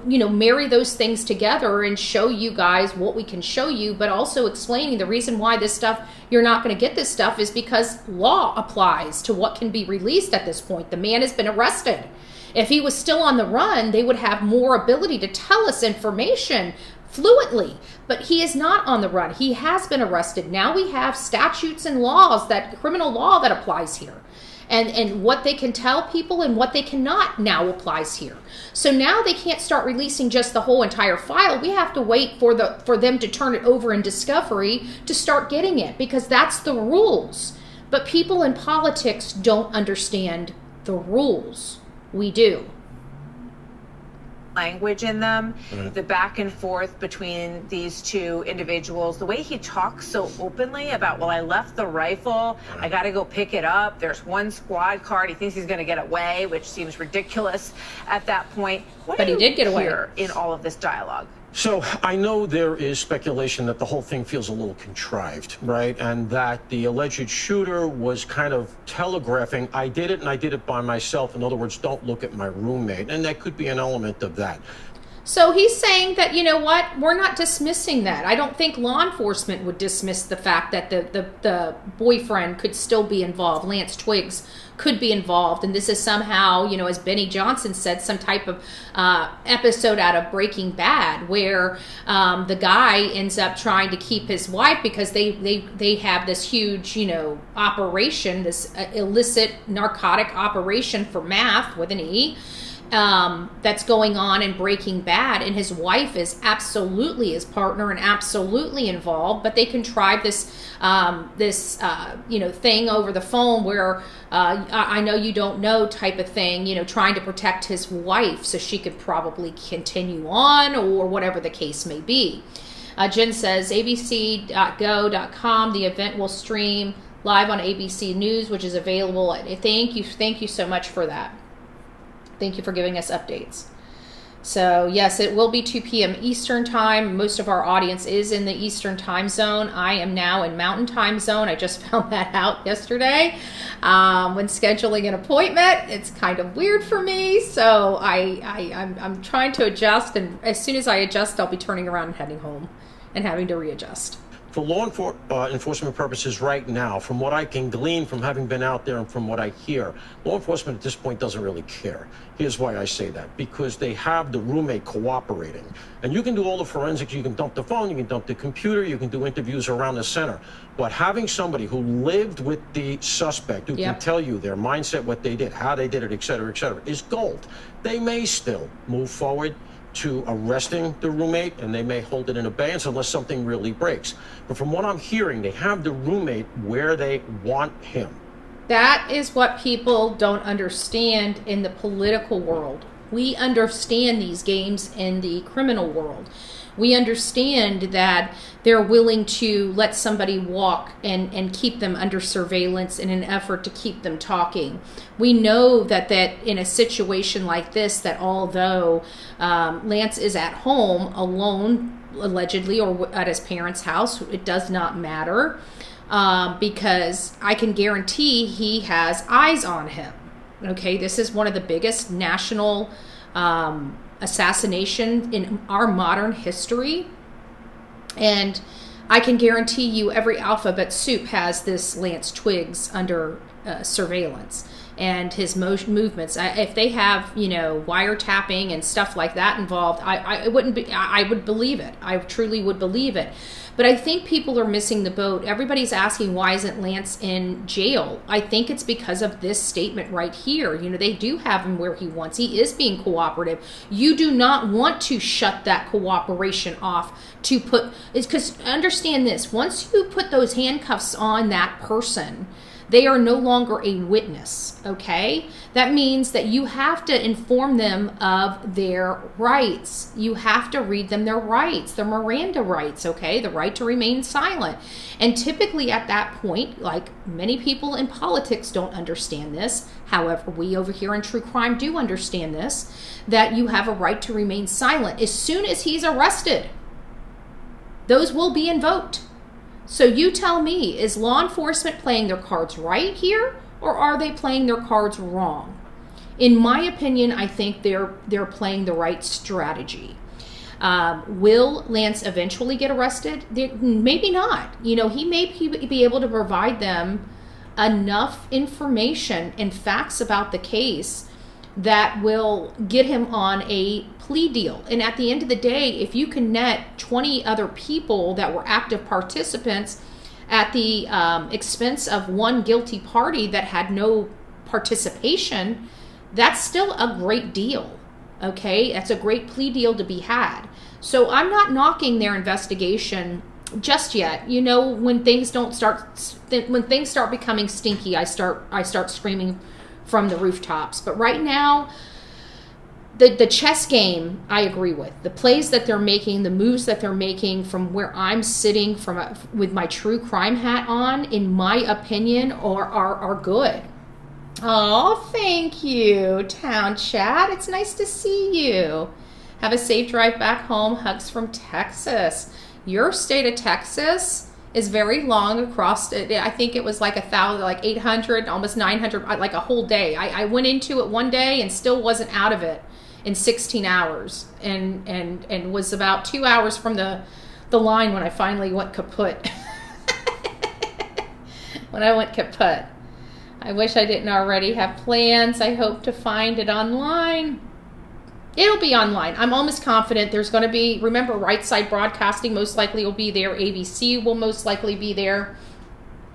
you know, marry those things together and show you guys what we can show you, but also explaining the reason why this stuff, you're not going to get this stuff is because law applies to what can be released at this point. The man has been arrested. If he was still on the run, they would have more ability to tell us information fluently, but he is not on the run. He has been arrested. Now we have statutes and laws, that criminal law that applies here. And what they can tell people and what they cannot now applies here. So now they can't start releasing just the whole entire file. We have to wait for them to turn it over in discovery to start getting it, because that's the rules. But people in politics don't understand the rules. We do. Language in them, the back and forth between these two individuals, the way he talks so openly about, well, I left the rifle, I got to go pick it up, there's one squad car, he thinks he's going to get away, which seems ridiculous at that point. But he did get away in all of this dialogue? So I know there is speculation that the whole thing feels a little contrived, right? And that the alleged shooter was kind of telegraphing, I did it and I did it by myself. In other words, don't look at my roommate. And that could be an element of that. So he's saying that, you know what, we're not dismissing that. I don't think law enforcement would dismiss the fact that the boyfriend could still be involved. Lance Twiggs could be involved. And this is somehow, you know, as Benny Johnson said, some type of episode out of Breaking Bad where the guy ends up trying to keep his wife because they have this huge, you know, operation, this illicit narcotic operation for meth with an E. That's going on in Breaking Bad, and his wife is absolutely his partner and absolutely involved, but they contrived this you know, thing over the phone where I know you don't know type of thing, you know, trying to protect his wife so she could probably continue on or whatever the case may be. Jen says abc.go.com, the event will stream live on ABC News, which is available. Thank you so much for that. Thank you for giving us updates. So, yes, it will be 2 p.m. Eastern time. Most of our audience is in the Eastern time zone. I am now in Mountain time zone. I just found that out yesterday when scheduling an appointment. It's kind of weird for me, so I'm trying to adjust, and as soon as I adjust, I'll be turning around and heading home and having to readjust. For law enforcement purposes right now, from what I can glean from having been out there and from what I hear, law enforcement at this point doesn't really care. Here's why I say that. Because they have the roommate cooperating. And you can do all the forensics. You can dump the phone, you can dump the computer, you can do interviews around the center. But having somebody who lived with the suspect, who can tell you their mindset, what they did, how they did it, et cetera, is gold. They may still move forward to arresting the roommate, and they may hold it in abeyance unless something really breaks. But from what I'm hearing, they have the roommate where they want him. That is what people don't understand in the political world. We understand these games in the criminal world. We understand that they're willing to let somebody walk and keep them under surveillance in an effort to keep them talking. We know that in a situation like this, that although Lance is at home alone, allegedly, or at his parents' house, it does not matter because I can guarantee he has eyes on him. Okay, this is one of the biggest national assassination in our modern history, and I can guarantee you every alphabet soup has this Lance Twiggs under surveillance and his movements. If they have, you know, wiretapping and stuff like that involved, I would believe it. I truly would believe it. But I think people are missing the boat. Everybody's asking, why isn't Lance in jail? I think it's because of this statement right here. You know, they do have him where he wants. He is being cooperative. You do not want to shut that cooperation off to put, because understand this, once you put those handcuffs on that person, they are no longer a witness, okay? That means that you have to inform them of their rights. You have to read them their rights, their Miranda rights, okay? The right to remain silent. And typically at that point, like many people in politics don't understand this, however, we over here in true crime do understand this, that you have a right to remain silent. As soon as he's arrested, those will be invoked. So you tell me, is law enforcement playing their cards right here, or are they playing their cards wrong? In my opinion, I think they're playing the right strategy. Will Lance eventually get arrested? Maybe not. You know, he may be able to provide them enough information and facts about the case that will get him on a plea deal. And at the end of the day, if you can net 20 other people that were active participants at the expense of one guilty party that had no participation, that's still a great deal, okay? That's a great plea deal to be had. So I'm not knocking their investigation just yet. You know, when things start becoming stinky, I start screaming from the rooftops. But right now, the chess game, I agree with. The plays that they're making, the moves that they're making from where I'm sitting with my true crime hat on, in my opinion, are good. Oh, thank you, Town Chat. It's nice to see you. Have a safe drive back home. Hugs from Texas. Your state of Texas is very long across. I think it was like 1,000, like 800, almost 900, like a whole day. I went into it one day and still wasn't out of it in 16 hours, and was about 2 hours from the line when I finally went kaput. When I went kaput. I wish I didn't already have plans. I hope to find it online. It'll be online. I'm almost confident there's going to be, remember, Right Side Broadcasting most likely will be there. ABC will most likely be there.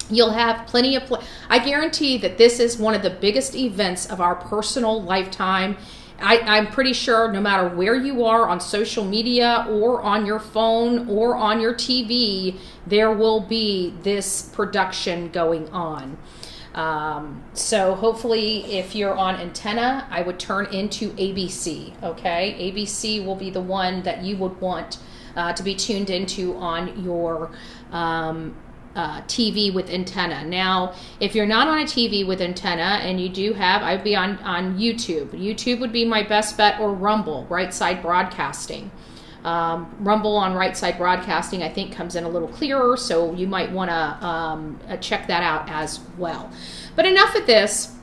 You'll have plenty of, I guarantee that this is one of the biggest events of our personal lifetime. I'm pretty sure no matter where you are on social media or on your phone or on your TV, there will be this production going on. So hopefully if you're on antenna, I would turn into ABC, okay? ABC will be the one that you would want to be tuned into on your TV with antenna. Now, if you're not on a TV with antenna and you do have, I'd be on YouTube. YouTube would be my best bet, or Rumble, Right Side Broadcasting. Rumble on Right Side Broadcasting I think comes in a little clearer, so you might want to check that out as well. But enough of this.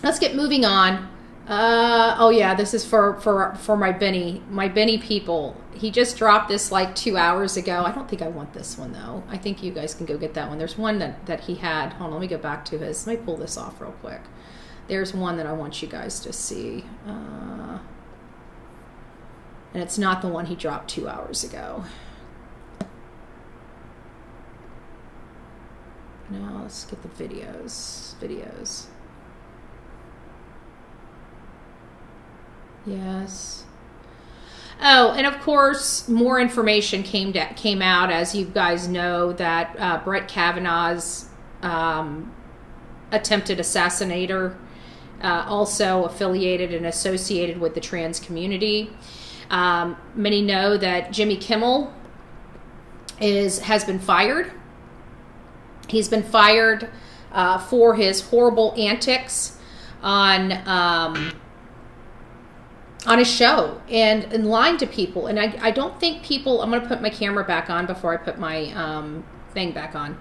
Let's get moving on. Oh yeah, this is for my Benny people. He just dropped this like 2 hours ago. I don't think I want this one though. I think you guys can go get that one. There's one that he had. Hold on, let me go back to his. Let me pull this off real quick. There's one that I want you guys to see. And it's not the one he dropped 2 hours ago. Now let's get the videos. Yes. Oh, and of course, more information came out, as you guys know, that Brett Kavanaugh's attempted assassinator, also affiliated and associated with the trans community. Many know that Jimmy Kimmel has been fired. He's been fired for his horrible antics on his show and lying to people. And I don't think people, I'm going to put my camera back on before I put my thing back on.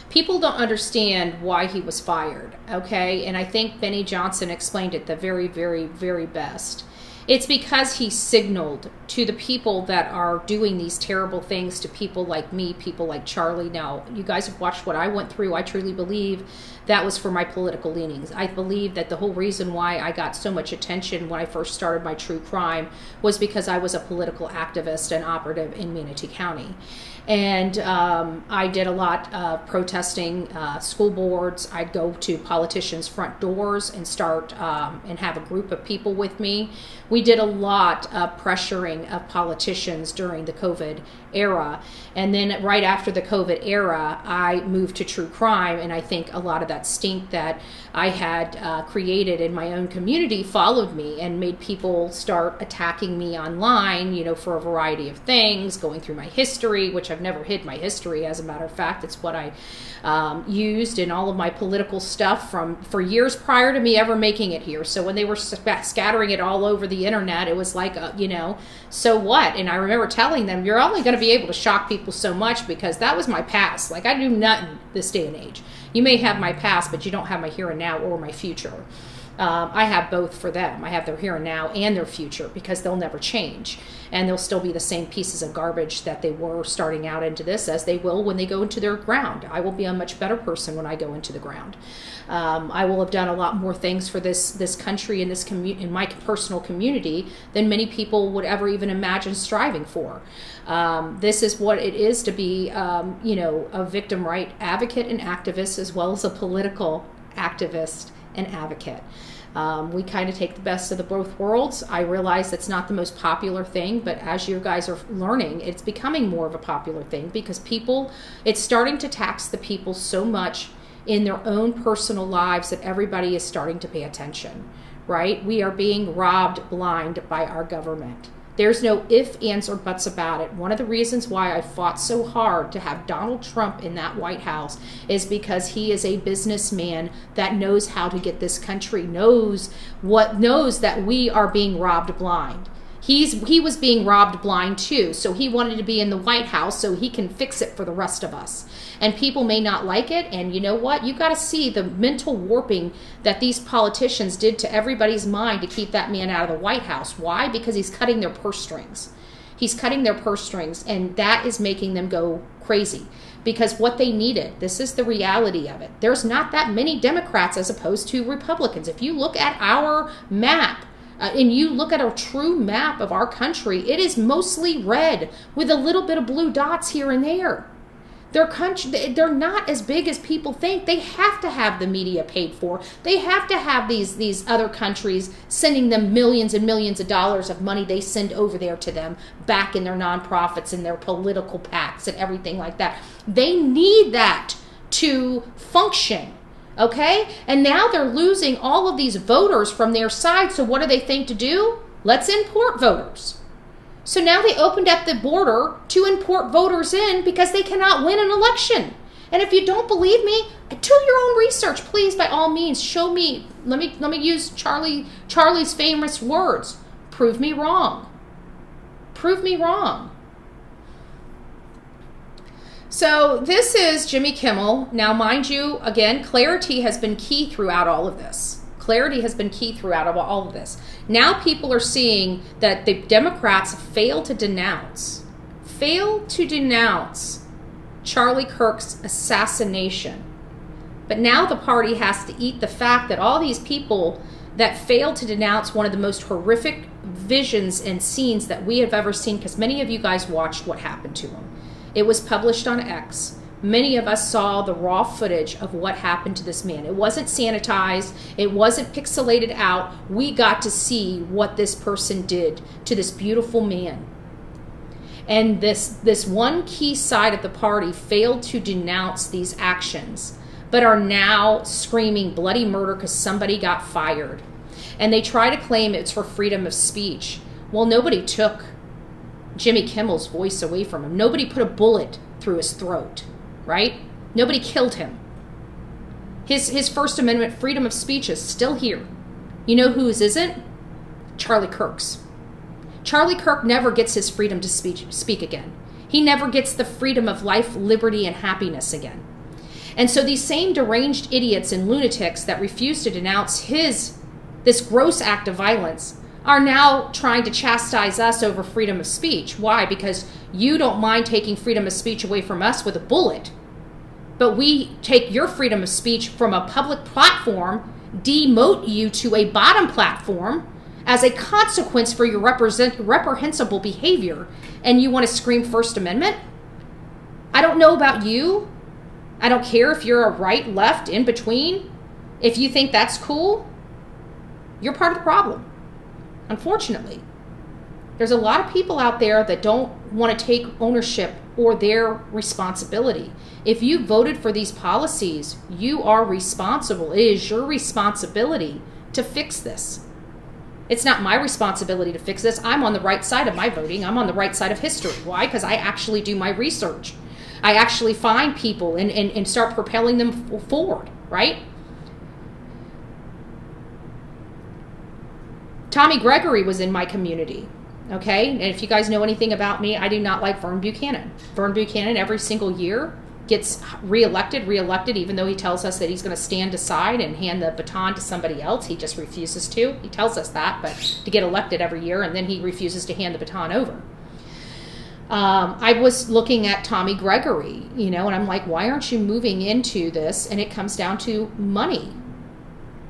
People don't understand why he was fired, okay? And I think Benny Johnson explained it the very, very, very best. It's because he signaled to the people that are doing these terrible things to people like me, people like Charlie. Now, you guys have watched what I went through. I truly believe that was for my political leanings. I believe that the whole reason why I got so much attention when I first started my true crime was because I was a political activist and operative in Manatee County. And I did a lot of protesting school boards. I'd go to politicians' front doors and start and have a group of people with me. We did a lot of pressuring of politicians during the COVID era. And then right after the COVID era, I moved to true crime. And I think a lot of that stink that I had created in my own community followed me and made people start attacking me online, you know, for a variety of things, going through my history, which I've never hid my history. As a matter of fact, it's what I used in all of my political stuff for years prior to me ever making it here. So when they were scattering it all over the internet, it was like, you know, so what? And I remember telling them, you're only going to be able to shock people so much, because that was my past. Like, I do nothing this day and age. You may have my past, but you don't have my here and now or my future. I have both for them. I have their here and now and their future, because they'll never change. And they'll still be the same pieces of garbage that they were starting out into this, as they will when they go into their ground. I will be a much better person when I go into the ground. I will have done a lot more things for this country and in my personal community than many people would ever even imagine striving for. This is what it is to be, you know, a victim right advocate and activist, as well as a political activist and advocate. We kind of take the best of the both worlds. I realize that's not the most popular thing, but as you guys are learning, it's becoming more of a popular thing, because it's starting to tax the people so much in their own personal lives that everybody is starting to pay attention, right? We are being robbed blind by our government. There's no ifs, ands, or buts about it. One of the reasons why I fought so hard to have Donald Trump in that White House is because he is a businessman that knows how to get this country, knows that we are being robbed blind. He was being robbed blind too, so he wanted to be in the White House so he can fix it for the rest of us. And people may not like it, and you know what? You got to see the mental warping that these politicians did to everybody's mind to keep that man out of the White House. Why? Because he's cutting their purse strings. He's cutting their purse strings, and that is making them go crazy. Because what they needed, this is the reality of it. There's not that many Democrats as opposed to Republicans. If you look at our map, and you look at a true map of our country, it is mostly red with a little bit of blue dots here and there. They're not as big as people think. They have to have the media paid for. They have to have these other countries sending them millions and millions of dollars of money they send over there to them back in their nonprofits and their political PACs and everything like that. They need that to function. Okay? And now they're losing all of these voters from their side. So what do they think to do? Let's import voters. So now they opened up the border to import voters in because they cannot win an election. And if you don't believe me, do your own research, please. By all means, show me. Let me use Charlie's famous words. Prove me wrong. Prove me wrong. So this is Jimmy Kimmel. Now, mind you, again, clarity has been key throughout all of this. Clarity has been key throughout all of this. Now people are seeing that the Democrats fail to denounce Charlie Kirk's assassination. But now the party has to eat the fact that all these people that failed to denounce one of the most horrific visions and scenes that we have ever seen, because many of you guys watched what happened to him. It was published on X. Many of us saw the raw footage of what happened to this man. It wasn't sanitized. It wasn't pixelated out. We got to see what this person did to this beautiful man. And this one key side of the party failed to denounce these actions, but are now screaming bloody murder because somebody got fired. And they try to claim it's for freedom of speech. Well, nobody took Jimmy Kimmel's voice away from him. Nobody put a bullet through his throat. Right? Nobody killed him. His First Amendment freedom of speech is still here. You know whose isn't? Charlie Kirk's. Charlie Kirk never gets his freedom to speak again. He never gets the freedom of life, liberty, and happiness again. And so these same deranged idiots and lunatics that refuse to denounce this gross act of violence are now trying to chastise us over freedom of speech. Why? Because you don't mind taking freedom of speech away from us with a bullet. But we take your freedom of speech from a public platform, demote you to a bottom platform as a consequence for your reprehensible behavior, and you want to scream First Amendment? I don't know about you. I don't care if you're a right, left, in between. If you think that's cool, you're part of the problem. Unfortunately, there's a lot of people out there that don't want to take ownership or their responsibility. If you voted for these policies, you are responsible. It is your responsibility to fix this. It's not my responsibility to fix this. I'm on the right side of my voting. I'm on the right side of history. Why? Because I actually do my research. I actually find people and start propelling them forward, right? Tommy Gregory was in my community, okay? And if you guys know anything about me, I do not like Vern Buchanan. Vern Buchanan every single year gets reelected, even though he tells us that he's going to stand aside and hand the baton to somebody else. He just refuses to. He tells us that, but to get elected every year, and then he refuses to hand the baton over. I was looking at Tommy Gregory, and I'm like, why aren't you moving into this? And it comes down to money.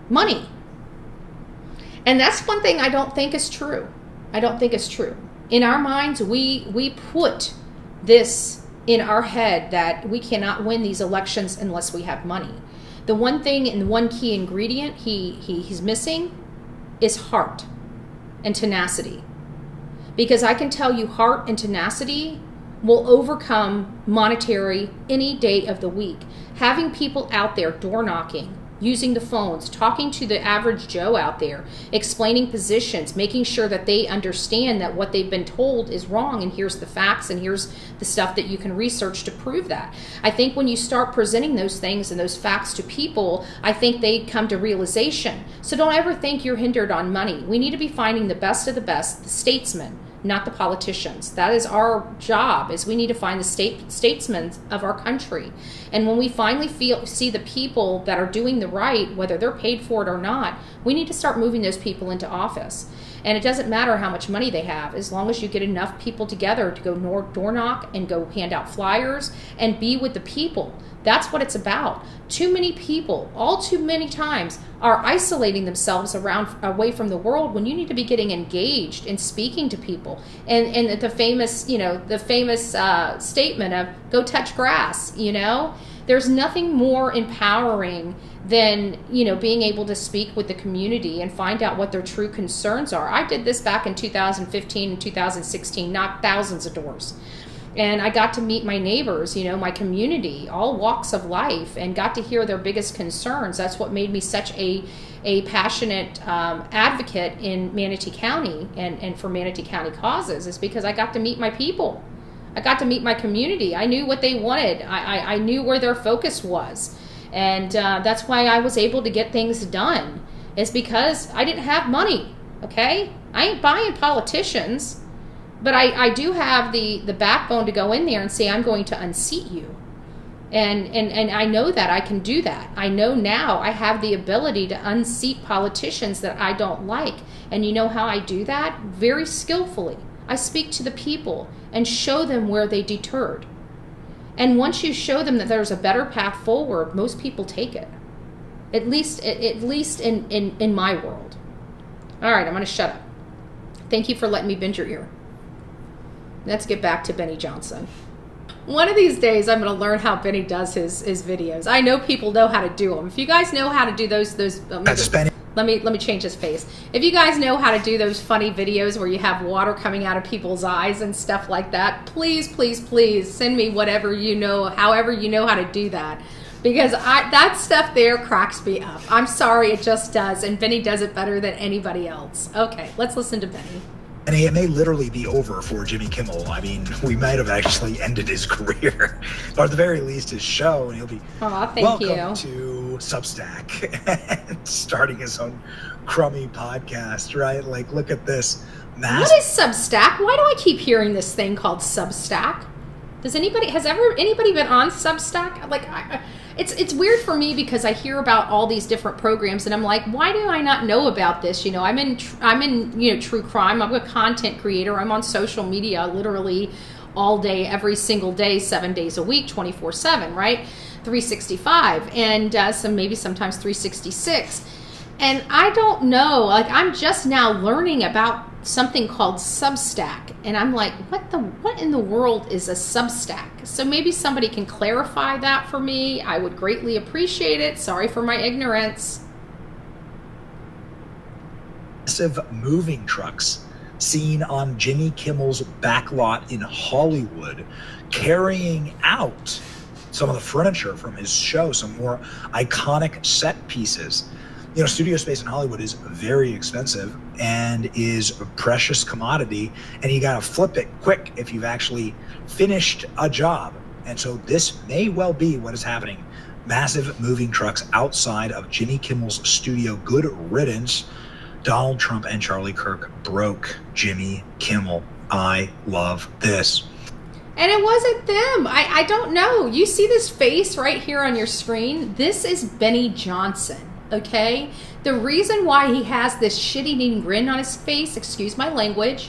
Money. And that's one thing I don't think is true. I don't think it's true. In our minds, we put this in our head that we cannot win these elections unless we have money. The one thing and the one key ingredient he's missing is heart and tenacity. Because I can tell you heart and tenacity will overcome monetary any day of the week. Having people out there door knocking, using the phones, talking to the average Joe out there, explaining positions, making sure that they understand that what they've been told is wrong, and here's the facts, and here's the stuff that you can research to prove that. I think when you start presenting those things and those facts to people, I think they come to realization. So don't ever think you're hindered on money. We need to be finding the best of the best, the statesmen, not the politicians. That is our job, is we need to find the statesmen of our country. And when we finally see the people that are doing the right, whether they're paid for it or not, we need to start moving those people into office. And it doesn't matter how much money they have, as long as you get enough people together to go door knock and go hand out flyers and be with the people. That's what it's about. Too many people, all too many times, are isolating themselves away from the world, when you need to be getting engaged and speaking to people. And the famous, statement of "go touch grass." There's nothing more empowering than being able to speak with the community and find out what their true concerns are. I did this back in 2015 and 2016, knocked thousands of doors. And I got to meet my neighbors, my community, all walks of life, and got to hear their biggest concerns. That's what made me such a passionate advocate in Manatee County and for Manatee County causes, is because I got to meet my people. I got to meet my community. I knew what they wanted. I knew where their focus was. And that's why I was able to get things done, is because I didn't have money, okay? I ain't buying politicians. But I do have the backbone to go in there and say, I'm going to unseat you. And I know that I can do that. I know now I have the ability to unseat politicians that I don't like. And you know how I do that? Very skillfully. I speak to the people and show them where they deterred. And once you show them that there's a better path forward, most people take it. At least in my world. All right, I'm going to shut up. Thank you for letting me bend your ear. Let's get back to Benny Johnson. One of these days, I'm going to learn how Benny does his videos. I know people know how to do them. If you guys know how to do those That's Benny. Let me change his face. If you guys know how to do those funny videos where you have water coming out of people's eyes and stuff like that, please, please, please send me whatever you know, however you know how to do that. Because that stuff there cracks me up. I'm sorry, it just does. And Benny does it better than anybody else. Okay, let's listen to Benny. And it may literally be over for Jimmy Kimmel. I mean, we might have actually ended his career, or at the very least his show, and he'll be welcome to Substack and starting his own crummy podcast, right? Like, look at this. What is Substack? Why do I keep hearing this thing called Substack? Has anybody been on Substack? Like, it's weird for me because I hear about all these different programs and I'm like, why do I not know about this? I'm in true crime. I'm a content creator. I'm on social media literally all day, every single day, 7 days a week, 24/7, right? 365, and sometimes 366. And I don't know, like, I'm just now learning about something called Substack, and I'm like, what in the world is a Substack? So maybe somebody can clarify that for me. I would greatly appreciate it. Sorry for my ignorance. Massive moving trucks seen on Jimmy Kimmel's backlot in Hollywood, carrying out some of the furniture from his show, some more iconic set pieces. Studio space in Hollywood is very expensive and is a precious commodity, and you gotta flip it quick if you've actually finished a job. And so this may well be what is happening. Massive moving trucks outside of Jimmy Kimmel's studio. Good riddance. Donald Trump and Charlie Kirk broke Jimmy Kimmel. I love this. And it wasn't them. I don't know. You see this face right here on your screen? This is Benny Johnson. Okay, the reason why he has this shit-eating grin on his face, excuse my language,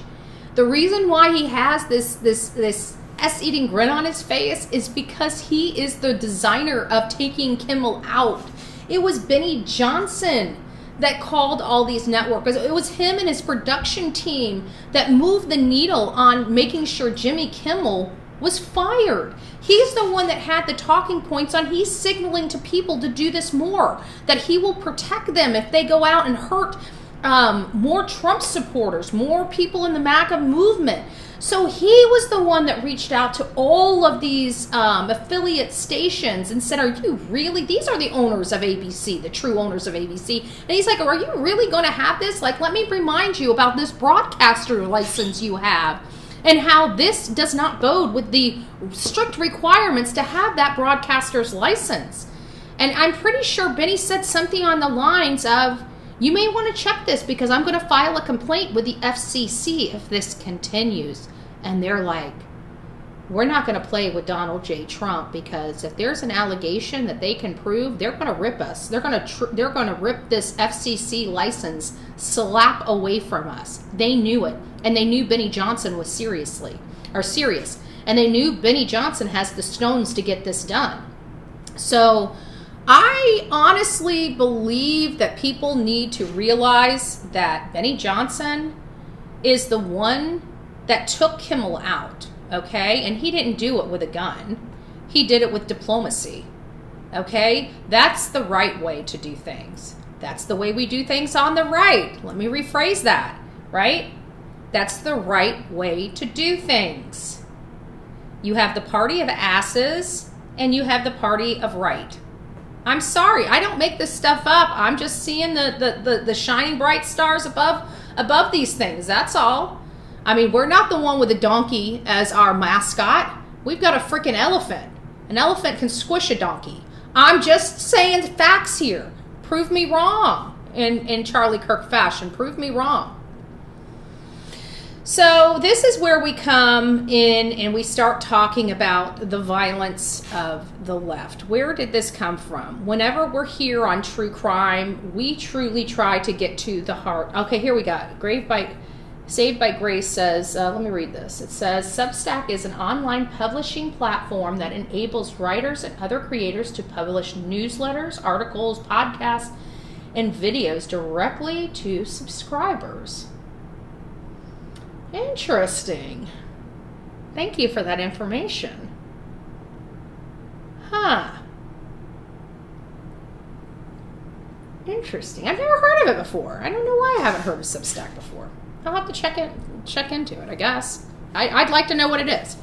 the reason why he has this ass-eating grin on his face is because he is the designer of taking Kimmel out. It was Benny Johnson that called all these networks. It was him and his production team that moved the needle on making sure Jimmy Kimmel was fired. He's the one that had the talking points on. He's signaling to people to do this more, that he will protect them if they go out and hurt more Trump supporters, more people in the MAGA movement. So he was the one that reached out to all of these affiliate stations and said, are you really, these are the owners of ABC, the true owners of ABC. And he's like, are you really going to have this? Like, let me remind you about this broadcaster license you have and how this does not bode with the strict requirements to have that broadcaster's license. And I'm pretty sure Benny said something on the lines of, you may want to check this because I'm going to file a complaint with the FCC if this continues. And they're like, we're not going to play with Donald J. Trump because if there's an allegation that they can prove, they're going to rip us. They're going to rip this FCC license slap away from us. They knew it. And they knew Benny Johnson was serious. And they knew Benny Johnson has the stones to get this done. So I honestly believe that people need to realize that Benny Johnson is the one that took Kimmel out, okay? And he didn't do it with a gun. He did it with diplomacy, okay? That's the right way to do things. That's the way we do things on the right. Let me rephrase that, right? That's the right way to do things. You have the party of asses and you have the party of right. I'm sorry, I don't make this stuff up. I'm just seeing the shining bright stars above these things. That's all. I mean, we're not the one with a donkey as our mascot. We've got a freaking elephant. An elephant can squish a donkey. I'm just saying facts here. Prove me wrong in Charlie Kirk fashion. Prove me wrong. So this is where we come in and we start talking about the violence of the left. Where did this come from? Whenever we're here on true crime, we truly try to get to the heart. Okay, here we go. Saved by Grace says, let me read this. It says, Substack is an online publishing platform that enables writers and other creators to publish newsletters, articles, podcasts, and videos directly to subscribers. Interesting. Thank you for that information. Huh. Interesting. I've never heard of it before. I don't know why I haven't heard of Substack before. I'll have to check into it, I guess. I'd like to know what it is.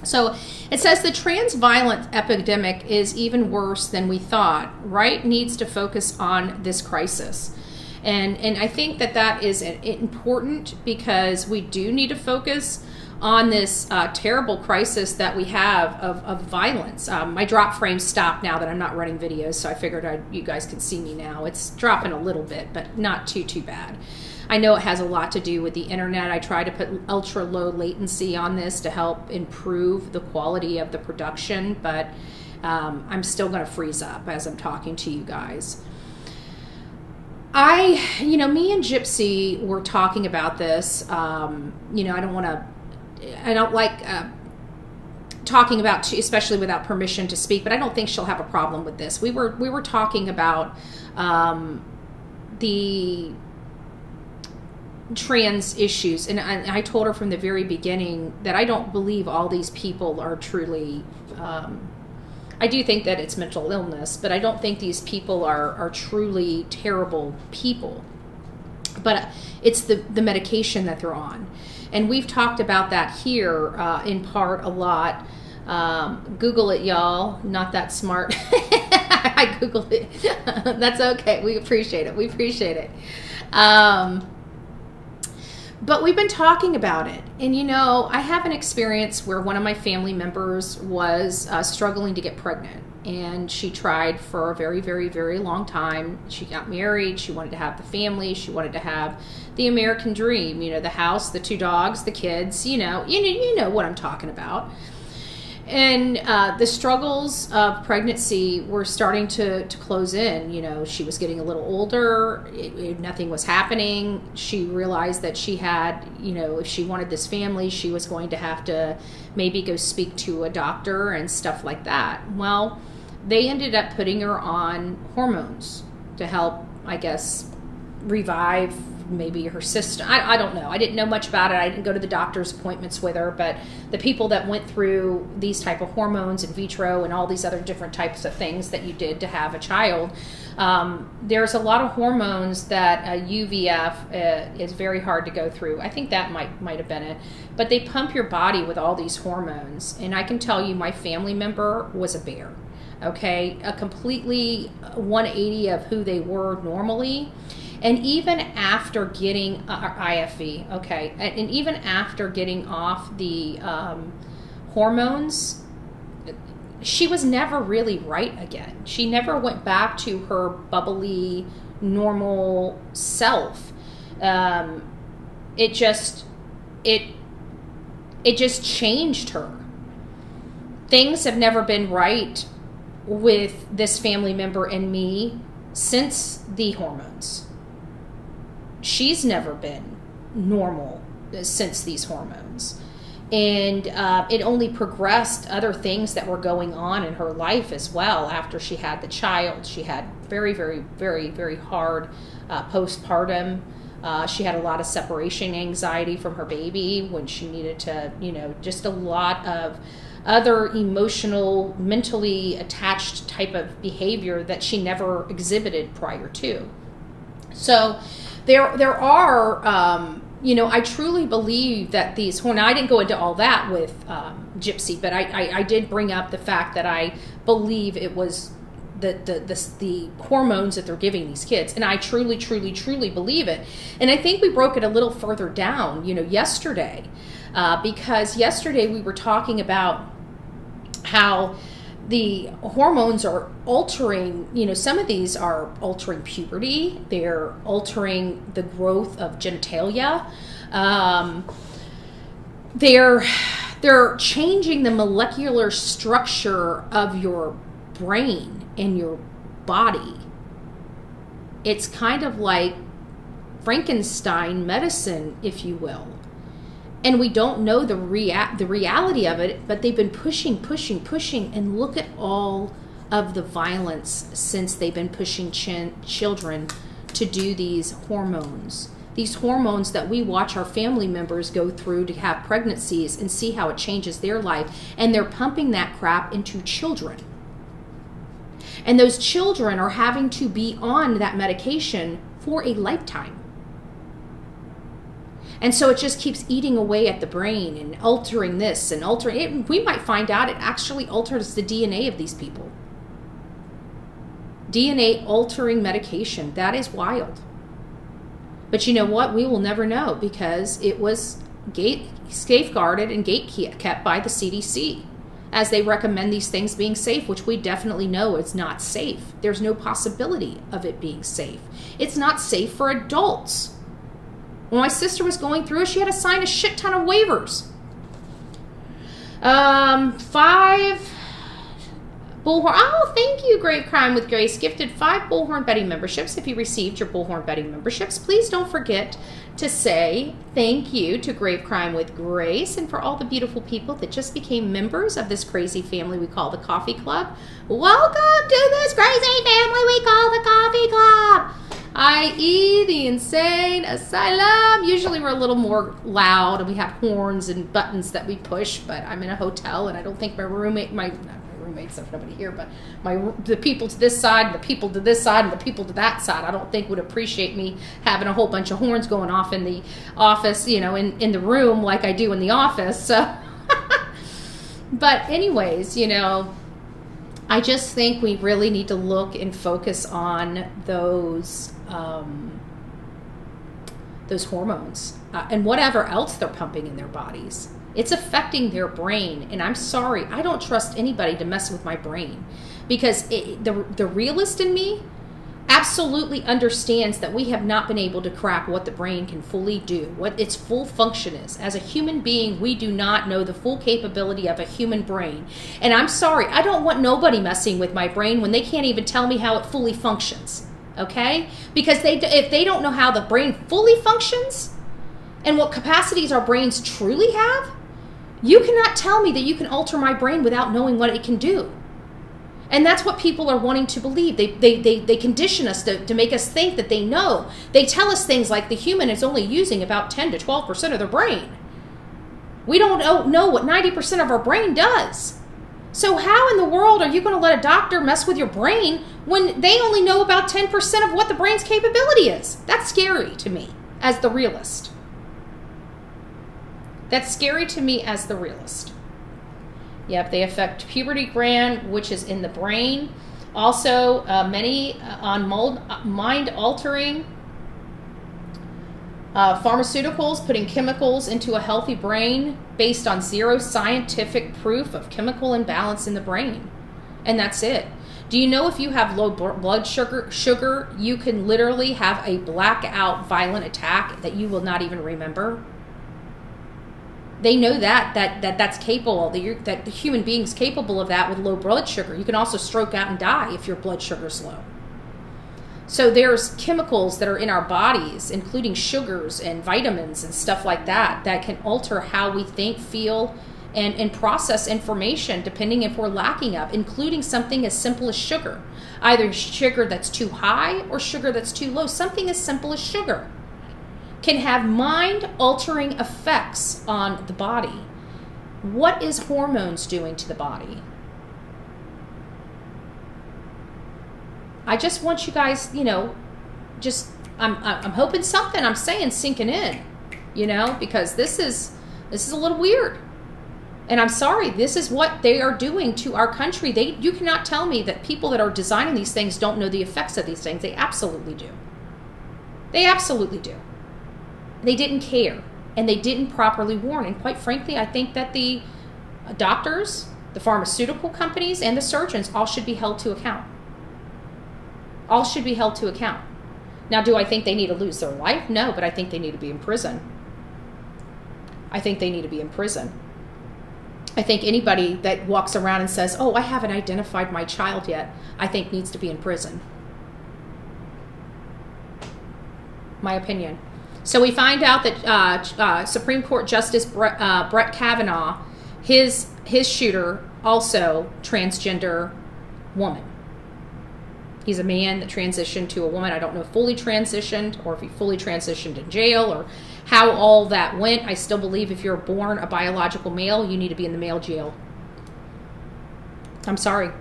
So it says the trans violence epidemic is even worse than we thought. Right needs to focus on this crisis. And I think that is important because we do need to focus on this terrible crisis that we have of violence. My drop frame stopped now that I'm not running videos, so I figured you guys can see me now. It's dropping a little bit, but not too bad. I know it has a lot to do with the internet. I try to put ultra low latency on this to help improve the quality of the production, but I'm still going to freeze up as I'm talking to you guys. Me and Gypsy were talking about this. I don't like talking about, especially without permission to speak, but I don't think she'll have a problem with this. We were talking about the trans issues, and I told her from the very beginning that I don't believe all these people are truly I do think that it's mental illness, but I don't think these people are truly terrible people. But it's the medication that they're on. And we've talked about that here in part a lot. Google it, y'all. Not that smart. I Googled it. That's okay. We appreciate it. But we've been talking about it. And, I have an experience where one of my family members was struggling to get pregnant. And she tried for a very, very, very long time. She got married. She wanted to have the family. She wanted to have the American dream. The house, the 2 dogs, the kids. You know what I'm talking about. And the struggles of pregnancy were starting to close in. She was getting a little older. Nothing was happening. She realized that she had, if she wanted this family, she was going to have to maybe go speak to a doctor and stuff like that. Well, they ended up putting her on hormones to help, I guess, revive maybe her sister. I don't know. I didn't know much about it. I didn't go to the doctor's appointments with her, but the people that went through these type of hormones in vitro and all these other different types of things that you did to have a child, there's a lot of hormones that UVF is very hard to go through. I think that might have been it. But they pump your body with all these hormones. And I can tell you my family member was a bear. Okay, a completely 180 of who they were normally. And even after getting IFV, okay, and even after getting off the hormones, she was never really right again. She never went back to her bubbly, normal self. It just changed her. Things have never been right with this family member and me since the hormones. She's never been normal since these hormones. And it only progressed other things that were going on in her life as well after she had the child. She had very, very, very, very hard postpartum. She had a lot of separation anxiety from her baby when she needed to, just a lot of other emotional, mentally attached type of behavior that she never exhibited prior to. So there are, I truly believe that these hormones, I didn't go into all that with Gypsy, but I did bring up the fact that I believe it was the hormones that they're giving these kids. And I truly, truly, truly believe it. And I think we broke it a little further down, yesterday, because yesterday we were talking about how the hormones are altering, some of these are altering puberty. They're altering the growth of genitalia. They're changing the molecular structure of your brain and your body. It's kind of like Frankenstein medicine, if you will. And we don't know the reality of it, but they've been pushing, and look at all of the violence since they've been pushing children to do these hormones. These hormones that we watch our family members go through to have pregnancies and see how it changes their life. And they're pumping that crap into children. And those children are having to be on that medication for a lifetime. And so it just keeps eating away at the brain and altering this and altering it. We might find out it actually alters the DNA of these people. DNA altering medication. That is wild. But you know what? We will never know because it was safeguarded and gatekept by the CDC as they recommend these things being safe, which we definitely know it's not safe. There's no possibility of it being safe. It's not safe for adults. When my sister was going through it, she had to sign a shit ton of waivers. 5 Bullhorn. Oh, thank you, Grave Crime with Grace. Gifted 5 Bullhorn Betty memberships. If you received your Bullhorn Betty memberships, please don't forget to say thank you to Grave Crime with Grace and for all the beautiful people that just became members of this crazy family we call the Coffee Club. Welcome to this crazy family we call the Coffee Club, i.e. the Insane Asylum. Usually we're a little more loud and we have horns and buttons that we push, but I'm in a hotel and I don't think my roommates, there's nobody here, but the people to this side and the people to this side and the people to that side, I don't think would appreciate me having a whole bunch of horns going off in the office, in the room like I do in the office. So, but anyways, I just think we really need to look and focus on those hormones and whatever else they're pumping in their bodies. It's affecting their brain, and I'm sorry, I don't trust anybody to mess with my brain because the realist in me absolutely understands that we have not been able to crack what the brain can fully do, what its full function is. As a human being, we do not know the full capability of a human brain. And I'm sorry, I don't want nobody messing with my brain when they can't even tell me how it fully functions, okay? Because if they don't know how the brain fully functions and what capacities our brains truly have, you cannot tell me that you can alter my brain without knowing what it can do. And that's what people are wanting to believe. They condition us to make us think that they know. They tell us things like the human is only using about 10 to 12% of their brain. We don't know what 90% of our brain does. So how in the world are you going to let a doctor mess with your brain when they only know about 10% of what the brain's capability is? That's scary to me as the realist. That's scary to me as the realist. Yep, they affect puberty gland, which is in the brain. Also, many on mind-altering pharmaceuticals, putting chemicals into a healthy brain based on zero scientific proof of chemical imbalance in the brain. And that's it. Do you know if you have low blood sugar, you can literally have a blackout violent attack that you will not even remember? They know that's capable, that the human being's capable of that with low blood sugar. You can also stroke out and die if your blood sugar's low. So there's chemicals that are in our bodies, including sugars and vitamins and stuff like that, that can alter how we think, feel, and process information depending if we're lacking of, including something as simple as sugar. Either sugar that's too high or sugar that's too low. Something as simple as sugar can have mind-altering effects on the body. What is hormones doing to the body? I just want you guys, I'm hoping something I'm saying sinking in, because this is a little weird. And I'm sorry, this is what they are doing to our country. You cannot tell me that people that are designing these things don't know the effects of these things. They absolutely do. They absolutely do. They didn't care, and they didn't properly warn. And quite frankly, I think that the doctors, the pharmaceutical companies, and the surgeons all should be held to account. All should be held to account. Now, do I think they need to lose their life? No, but I think they need to be in prison. I think they need to be in prison. I think anybody that walks around and says, oh, I haven't identified my child yet, I think needs to be in prison. My opinion. So we find out that Supreme Court Justice Brett Kavanaugh, his shooter, also transgender woman. He's a man that transitioned to a woman. I don't know if fully transitioned or if he fully transitioned in jail or how all that went. I still believe if you're born a biological male, you need to be in the male jail. I'm sorry.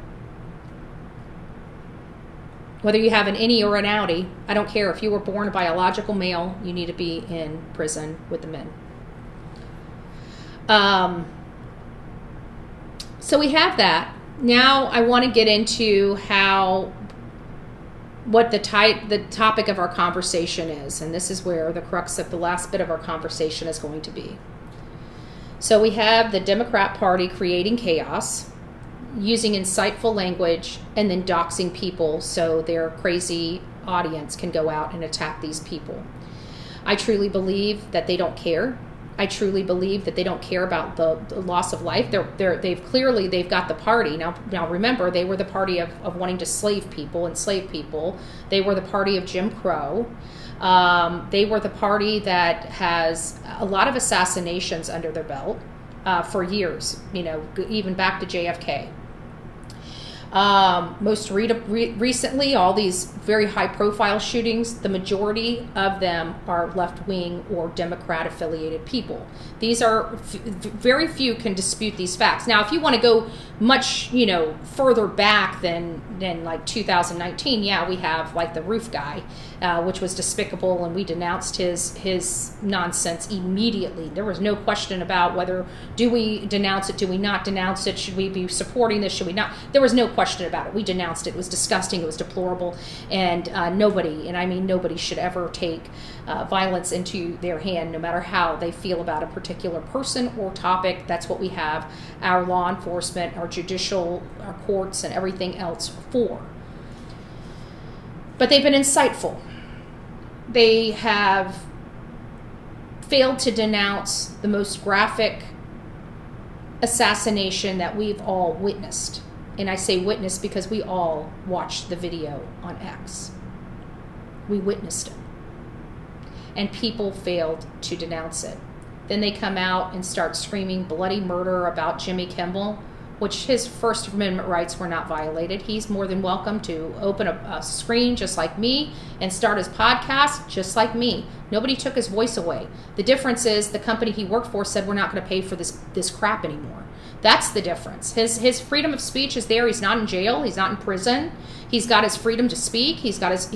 Whether you have an innie or an outie, I don't care. If you were born a biological male, you need to be in prison with the men. So we have that. Now I want to get into what the topic of our conversation is, and this is where the crux of the last bit of our conversation is going to be. So we have the Democrat Party creating chaos, using insightful language, and then doxing people so their crazy audience can go out and attack these people. I truly believe that they don't care. I truly believe that they don't care about the loss of life. They've got the party. Now remember, they were the party of wanting to enslave people. They were the party of Jim Crow. They were the party that has a lot of assassinations under their belt for years, even back to JFK. Most recently, all these very high-profile shootings, the majority of them are left-wing or Democrat-affiliated people. These are very few can dispute these facts. Now, if you want to go much, further back than like 2019, yeah, we have like the roof guy, which was despicable, and we denounced his nonsense immediately. There was no question about whether do we denounce it, do we not denounce it, should we be supporting this, should we not? There was no question about it. We denounced it. It was disgusting. It was deplorable, and nobody should ever take violence into their hand, no matter how they feel about a particular person or topic. That's what we have our law enforcement, our judicial, our courts, and everything else for. But they've been insightful. They have failed to denounce the most graphic assassination that we've all witnessed. And I say witnessed because we all watched the video on X. We witnessed it. And people failed to denounce it. Then they come out and start screaming bloody murder about Jimmy Kimmel. which his First Amendment rights were not violated, he's more than welcome to open a screen just like me and start his podcast just like me. Nobody took his voice away. The difference is the company he worked for said we're not going to pay for this crap anymore. That's the difference. His freedom of speech is there. He's not in jail. He's not in prison. He's got his freedom to speak. He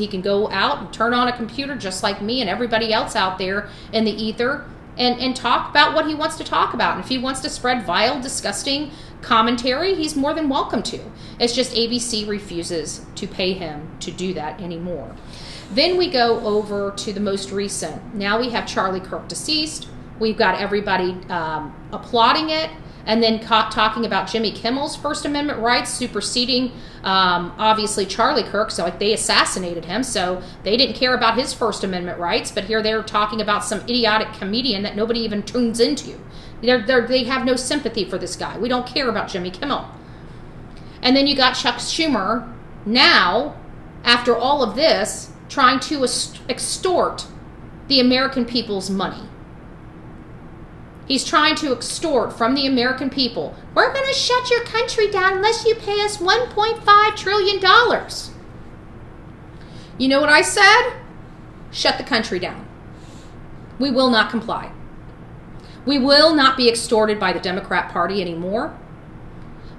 can go out and turn on a computer just like me and everybody else out there in the ether and talk about what he wants to talk about. And if he wants to spread vile, disgusting commentary, he's more than welcome to. It's just ABC refuses to pay him to do that anymore. Then we go over to the most recent. Now we have Charlie Kirk deceased. We've got everybody applauding it. And then talking about Jimmy Kimmel's First Amendment rights superseding, obviously, Charlie Kirk. So like they assassinated him, so they didn't care about his First Amendment rights. But here they're talking about some idiotic comedian that nobody even tunes into. They have no sympathy for this guy. We don't care about Jimmy Kimmel. And then you got Chuck Schumer now, after all of this, trying to extort the American people's money. He's trying to extort from the American people. We're going to shut your country down unless you pay us $1.5 trillion. You know what I said? Shut the country down. We will not comply. We will not be extorted by the Democrat Party anymore.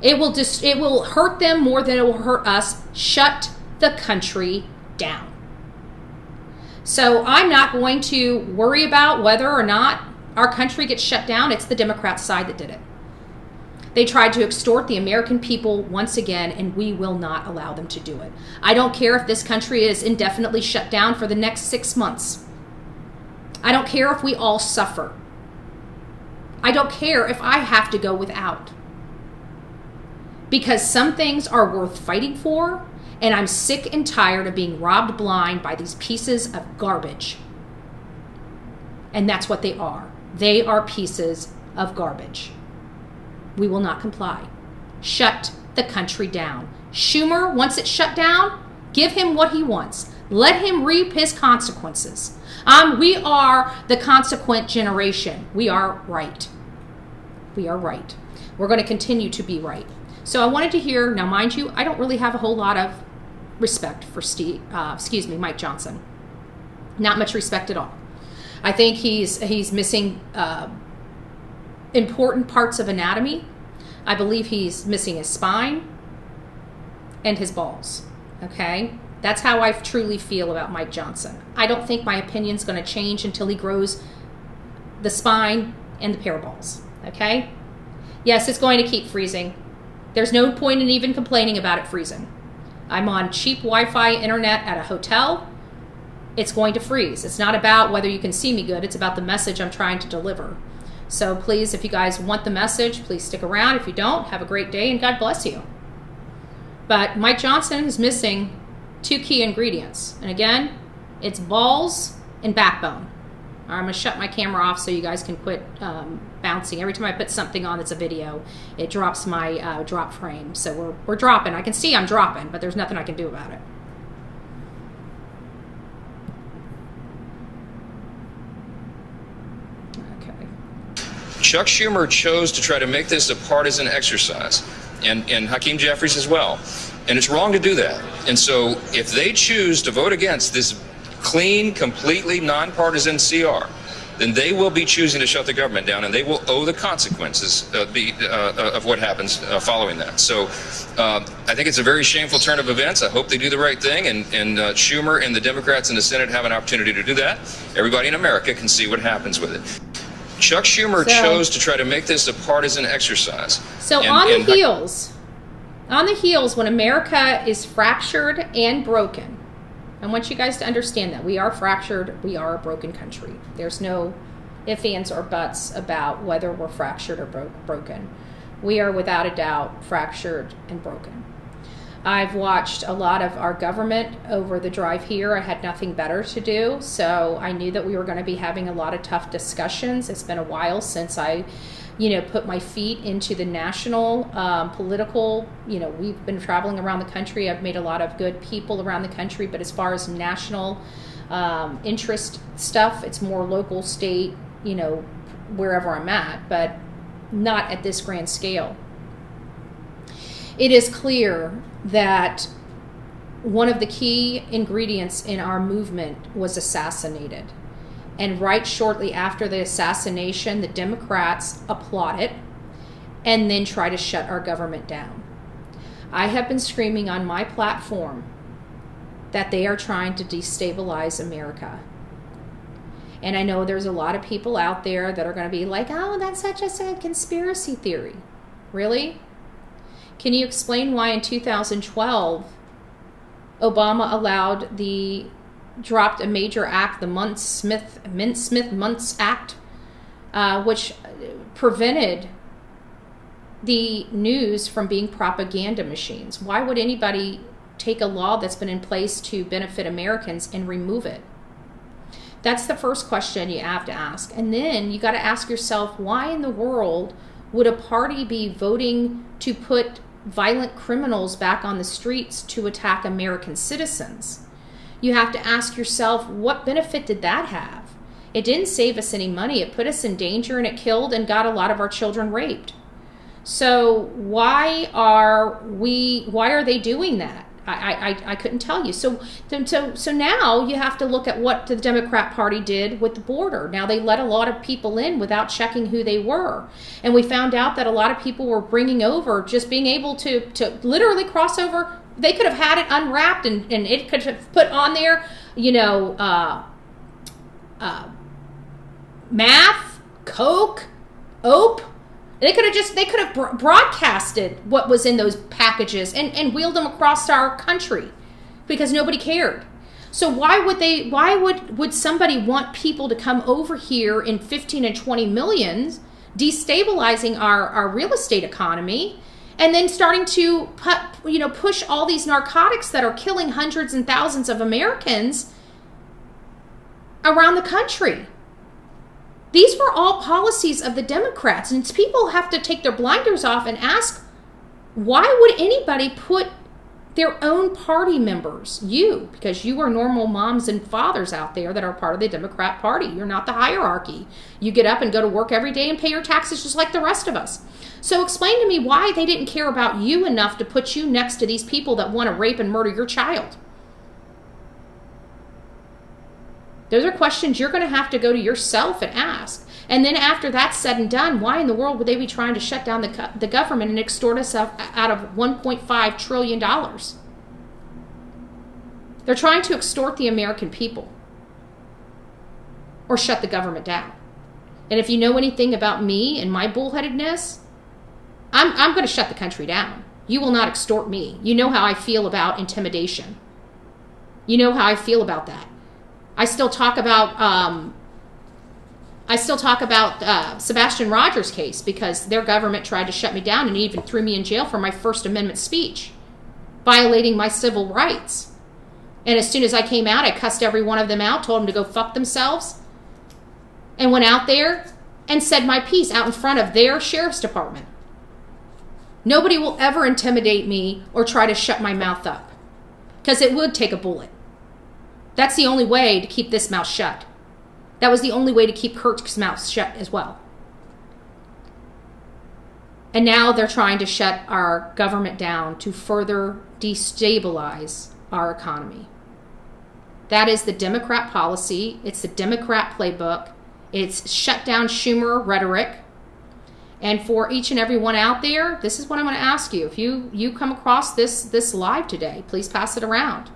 It will hurt them more than it will hurt us. Shut the country down. So I'm not going to worry about whether or not our country gets shut down. It's the Democrat side that did it. They tried to extort the American people once again, and we will not allow them to do it. I don't care if this country is indefinitely shut down for the next 6 months. I don't care if we all suffer. I don't care if I have to go without. Because some things are worth fighting for, and I'm sick and tired of being robbed blind by these pieces of garbage. And that's what they are. They are pieces of garbage. We will not comply. Shut the country down. Schumer wants it shut down. Give him what he wants. Let him reap his consequences. We are the consequent generation. We are right. We are right. We're going to continue to be right. So I wanted to hear, now mind you, I don't really have a whole lot of respect for Mike Johnson. Not much respect at all. I think he's missing important parts of anatomy. I believe he's missing his spine and his balls. Okay? That's how I truly feel about Mike Johnson. I don't think my opinion's going to change until he grows the spine and the pair of balls. Okay? Yes, it's going to keep freezing. There's no point in even complaining about it freezing. I'm on cheap Wi-Fi internet at a hotel. It's going to freeze. It's not about whether you can see me good. It's about the message I'm trying to deliver. So please, if you guys want the message, please stick around. If you don't, have a great day and God bless you. But Mike Johnson is missing 2 key ingredients. And again, it's balls and backbone. I'm going to shut my camera off so you guys can quit bouncing. Every time I put something on that's a video, it drops my drop frame. So we're dropping. I can see I'm dropping, but there's nothing I can do about it. Chuck Schumer chose to try to make this a partisan exercise, and Hakeem Jeffries as well. And it's wrong to do that. And so if they choose to vote against this clean, completely nonpartisan CR, then they will be choosing to shut the government down, and they will owe the consequences of what happens following that. So I think it's a very shameful turn of events. I hope they do the right thing, and Schumer and the Democrats in the Senate have an opportunity to do that. Everybody in America can see what happens with it. Chuck Schumer chose to try to make this a partisan exercise. So on the heels, when America is fractured and broken, I want you guys to understand that we are fractured, we are a broken country. There's no ifs, ands, or buts about whether we're fractured or broken. We are without a doubt fractured and broken. I've watched a lot of our government over the drive here. I had nothing better to do, so I knew that we were going to be having a lot of tough discussions. It's been a while since I, put my feet into the national political, we've been traveling around the country. I've made a lot of good people around the country, but as far as national interest stuff, it's more local, state, wherever I'm at, but not at this grand scale. It is clear that one of the key ingredients in our movement was assassinated. And right shortly after the assassination, the Democrats applaud it and then try to shut our government down. I have been screaming on my platform that they are trying to destabilize America. And I know there's a lot of people out there that are going to be like, oh, that's such a conspiracy theory. Really? Can you explain why in 2012 Obama dropped a major act, the Smith-Muntz Act, which prevented the news from being propaganda machines? Why would anybody take a law that's been in place to benefit Americans and remove it? That's the first question you have to ask. And then you got to ask yourself, why in the world would a party be voting to put violent criminals back on the streets to attack American citizens? You have to ask yourself, what benefit did that have? It didn't save us any money. It put us in danger, and it killed and got a lot of our children raped. So why are they doing that? I couldn't tell you. So now you have to look at what the Democrat Party did with the border. Now they let a lot of people in without checking who they were. And we found out that a lot of people were bringing over, just being able to literally cross over. They could have had it unwrapped and it could have put on there, meth, coke, ope. They could have broadcasted what was in those packages and wheeled them across our country because nobody cared. So why would somebody want people to come over here in 15 and 20 millions, destabilizing our real estate economy, and then starting to push all these narcotics that are killing hundreds and thousands of Americans around the country? These were all policies of the Democrats, and people have to take their blinders off and ask, why would anybody put their own party members, because you are normal moms and fathers out there that are part of the Democrat Party. You're not the hierarchy. You get up and go to work every day and pay your taxes just like the rest of us. So explain to me why they didn't care about you enough to put you next to these people that want to rape and murder your child. Those are questions you're going to have to go to yourself and ask. And then after that's said and done, why in the world would they be trying to shut down the government and extort us out of $1.5 trillion? They're trying to extort the American people or shut the government down. And if you know anything about me and my bullheadedness, I'm going to shut the country down. You will not extort me. You know how I feel about intimidation. You know how I feel about that. I still talk about Sebastian Rogers' case because their government tried to shut me down and even threw me in jail for my First Amendment speech, violating my civil rights. And as soon as I came out, I cussed every one of them out, told them to go fuck themselves, and went out there and said my piece out in front of their sheriff's department. Nobody will ever intimidate me or try to shut my mouth up because it would take a bullet. That's the only way to keep this mouth shut. That was the only way to keep Kirks' mouth shut as well. And now they're trying to shut our government down to further destabilize our economy. That is the Democrat policy. It's the Democrat playbook. It's shutdown Shumer rhetoric. And for each and every one out there, this is what I'm going to ask you. If you come across this live today, please pass it around.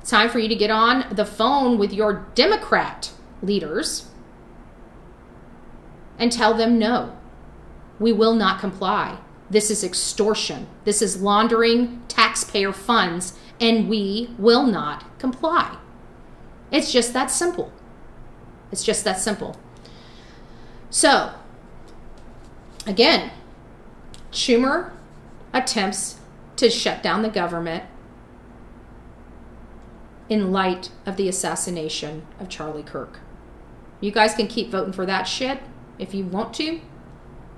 It's time for you to get on the phone with your Democrat leaders and tell them no, we will not comply. This is extortion. This is laundering taxpayer funds, and we will not comply. It's just that simple. It's just that simple. So, again, Shumer attempts to shut down the government in light of the assassination of Charlie Kirk. You guys can keep voting for that shit if you want to,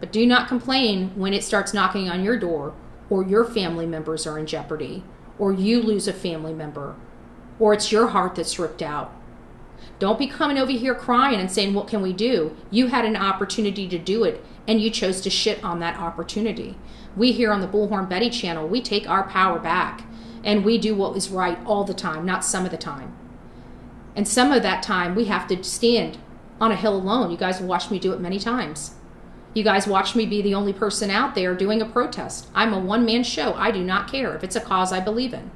but do not complain when it starts knocking on your door, or your family members are in jeopardy, or you lose a family member, or it's your heart that's ripped out. Don't be coming over here crying and saying, what can we do? You had an opportunity to do it, and you chose to shit on that opportunity. We here on the Bullhorn Betty channel, we take our power back, and we do what is right all the time, not some of the time. And some of that time, we have to stand on a hill alone. You guys have watched me do it many times. You guys watched me be the only person out there doing a protest. I'm a one-man show. I do not care if it's a cause I believe in.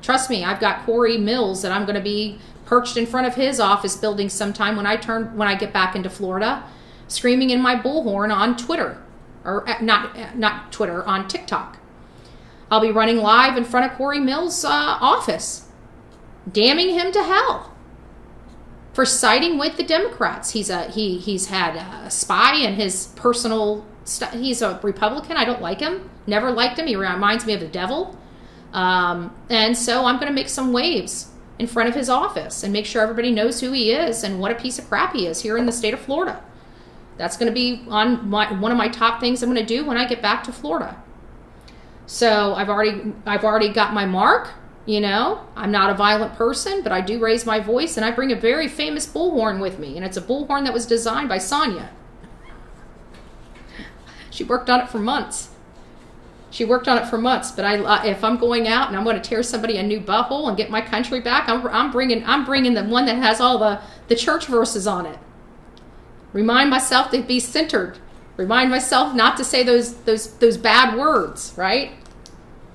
Trust me, I've got Corey Mills that I'm going to be perched in front of his office building sometime when I get back into Florida, screaming in my bullhorn on Twitter, or not Twitter, on TikTok. I'll be running live in front of Corey Mills' office, damning him to hell for siding with the Democrats. He's had a spy in his personal he's a Republican. I don't like him. Never liked him. He reminds me of the devil. And so I'm going to make some waves in front of his office and make sure everybody knows who he is and what a piece of crap he is here in the state of Florida. That's going to be on one of my top things I'm going to do when I get back to Florida. So I've already got my mark. You know, I'm not a violent person, but I do raise my voice, and I bring a very famous bullhorn with me, and it's a bullhorn that was designed by Sonia. She worked on it for months. But if I'm going out and I'm going to tear somebody a new butthole and get my country back, I'm bringing the one that has all the church verses on it. Remind myself to be centered. Remind myself not to say those bad words, right?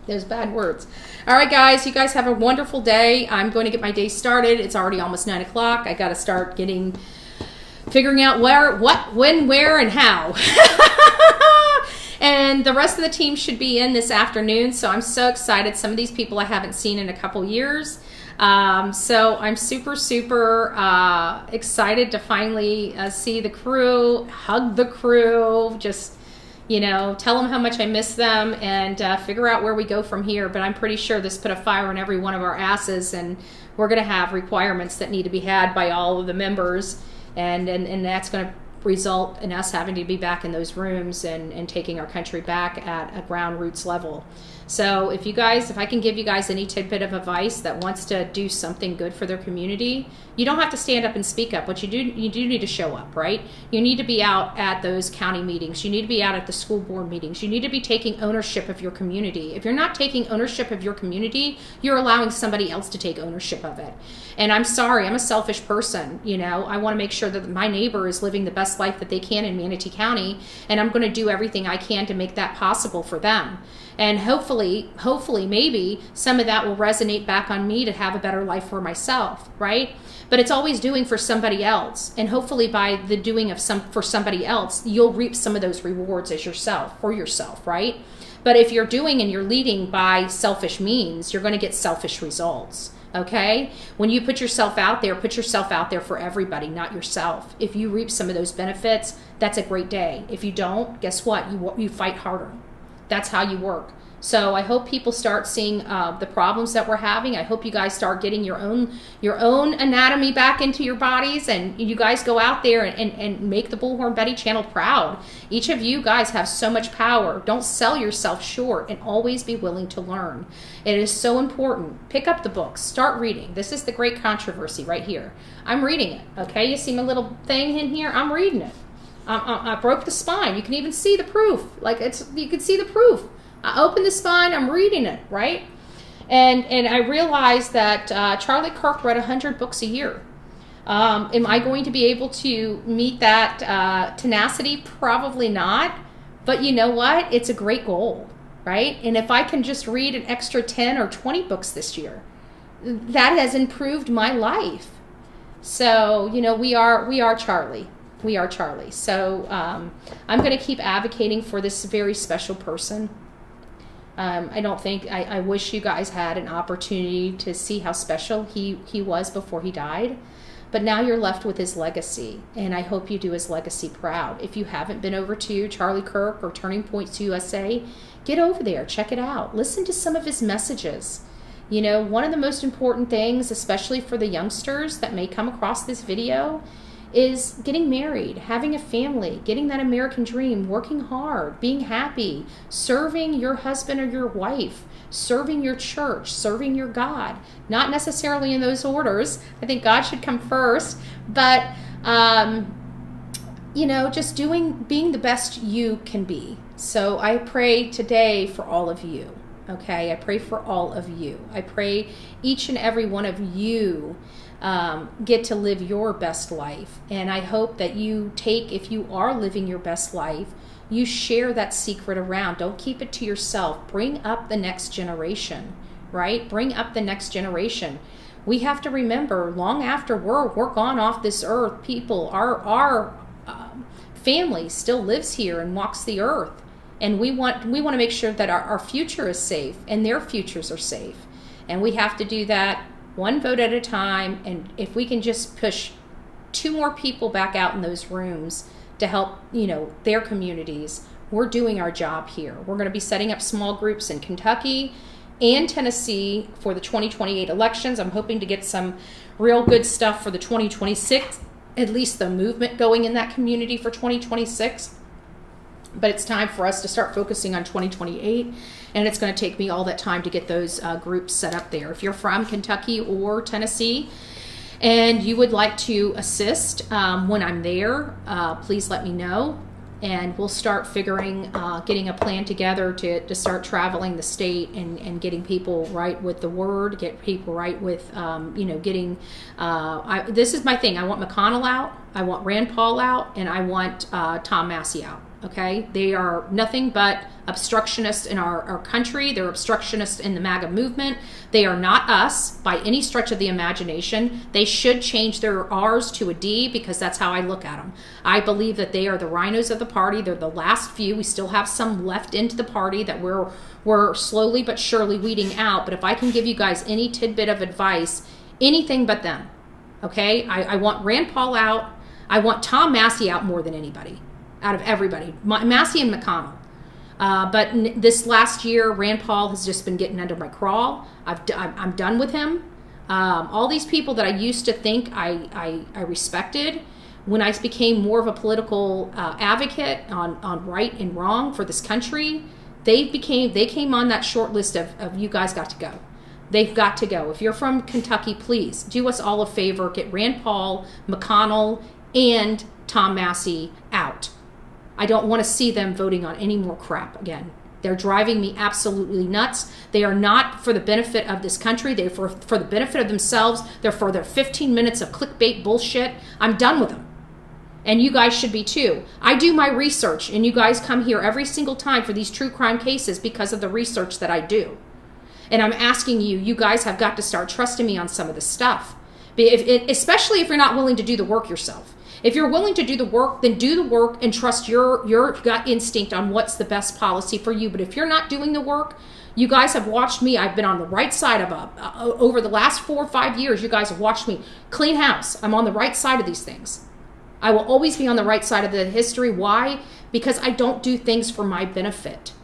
Those bad words. All right, guys, you guys have a wonderful day. I'm going to get my day started. It's already almost 9 o'clock. I got to start figuring out where, what, when, where, and how. And the rest of the team should be in this afternoon, so I'm so excited. Some of these people I haven't seen in a couple years. So I'm super, super excited to finally see the crew, hug the crew, just, you know, tell them how much I miss them, and figure out where we go from here. But I'm pretty sure this put a fire in every one of our asses, and we're going to have requirements that need to be had by all of the members, and that's going to result in us having to be back in those rooms and taking our country back at a ground roots level. So if I can give you guys any tidbit of advice that wants to do something good for their community, you don't have to stand up and speak up. What you do need to show up, right? You need to be out at those county meetings. You need to be out at the school board meetings. You need to be taking ownership of your community. If you're not taking ownership of your community, you're allowing somebody else to take ownership of it. And I'm sorry, I'm a selfish person. You know, I want to make sure that my neighbor is living the best life that they can in Manatee County, and I'm going to do everything I can to make that possible for them. And hopefully, maybe some of that will resonate back on me to have a better life for myself, right? But it's always doing for somebody else. And hopefully by the doing for somebody else, you'll reap some of those rewards for yourself, right? But if you're doing and you're leading by selfish means, you're going to get selfish results, okay? When you put yourself out there for everybody, not yourself. If you reap some of those benefits, that's a great day. If you don't, guess what? You fight harder. That's how you work. So I hope people start seeing the problems that we're having. I hope you guys start getting your own anatomy back into your bodies, and you guys go out there and make the Bullhorn Betty channel proud. Each of you guys have so much power. Don't sell yourself short, and always be willing to learn. It is so important. Pick up the books. Start reading. This is the great controversy right here. I'm reading it. Okay, you see my little thing in here? I'm reading it. I broke the spine. You can even see the proof. You can see the proof. I opened the spine. I'm reading it, right? And I realized that Charlie Kirk read 100 books a year. Am I going to be able to meet that tenacity? Probably not. But you know what? It's a great goal, right? And if I can just read an extra 10 or 20 books this year, that has improved my life. So, you know, we are Charlie. We are Charlie. So I'm going to keep advocating for this very special person. I wish you guys had an opportunity to see how special he was before he died. But now you're left with his legacy, and I hope you do his legacy proud. If you haven't been over to Charlie Kirk or Turning Points USA, get over there, check it out. Listen to some of his messages. You know, one of the most important things, especially for the youngsters that may come across this video, is getting married, having a family, getting that American dream, working hard, being happy, serving your husband or your wife, serving your church, serving your God. Not necessarily in those orders. I think God should come first, but just being the best you can be. So I pray today for all of you. Okay, I pray for all of you. I pray each and every one of you get to live your best life. And I hope that if you are living your best life, you share that secret around. Don't keep it to yourself. Bring up the next generation, right? Bring up the next generation. We have to remember, long after we're gone off this earth, our family still lives here and walks the earth. And we want to make sure that our future is safe and their futures are safe. And we have to do that one vote at a time. And if we can just push 2 more people back out in those rooms to help, their communities, we're doing our job here. We're going to be setting up small groups in Kentucky and Tennessee for the 2028 elections. I'm hoping to get some real good stuff for the 2026, at least the movement going in that community for 2026. But it's time for us to start focusing on 2028, and it's going to take me all that time to get those groups set up there. If you're from Kentucky or Tennessee and you would like to assist when I'm there, please let me know, and we'll start getting a plan together to start traveling the state and getting people right with the word, get people right with, getting, this is my thing. I want McConnell out, I want Rand Paul out, and I want Tom Massie out. Okay, they are nothing but obstructionists in our country. They're obstructionists in the MAGA movement. They are not us by any stretch of the imagination. They should change their R's to a D, because that's how I look at them. I believe that they are the rhinos of the party. They're the last few. We still have some left into the party that we're slowly but surely weeding out. But if I can give you guys any tidbit of advice, anything but them. Okay, I want Rand Paul out. I want Tom Massie out more than anybody. Out of everybody, Massie and McConnell. But this last year, Rand Paul has just been getting under my crawl. I'm done with him. All these people that I used to think I respected, when I became more of a political advocate on right and wrong for this country, they came on that short list of you guys got to go. They've got to go. If you're from Kentucky, please do us all a favor. Get Rand Paul, McConnell, and Tom Massie out. I don't want to see them voting on any more crap again. They're driving me absolutely nuts. They are not for the benefit of this country. They're for the benefit of themselves. They're for their 15 minutes of clickbait bullshit. I'm done with them. And you guys should be too. I do my research, and you guys come here every single time for these true crime cases because of the research that I do. And I'm asking you guys have got to start trusting me on some of this stuff. Especially if you're not willing to do the work yourself. If you're willing to do the work, then do the work and trust your gut instinct on what's the best policy for you. But if you're not doing the work, you guys have watched me. I've been on the right side of over the last 4 or 5 years. You guys have watched me clean house. I'm on the right side of these things. I will always be on the right side of the history. Why? Because I don't do things for my benefit.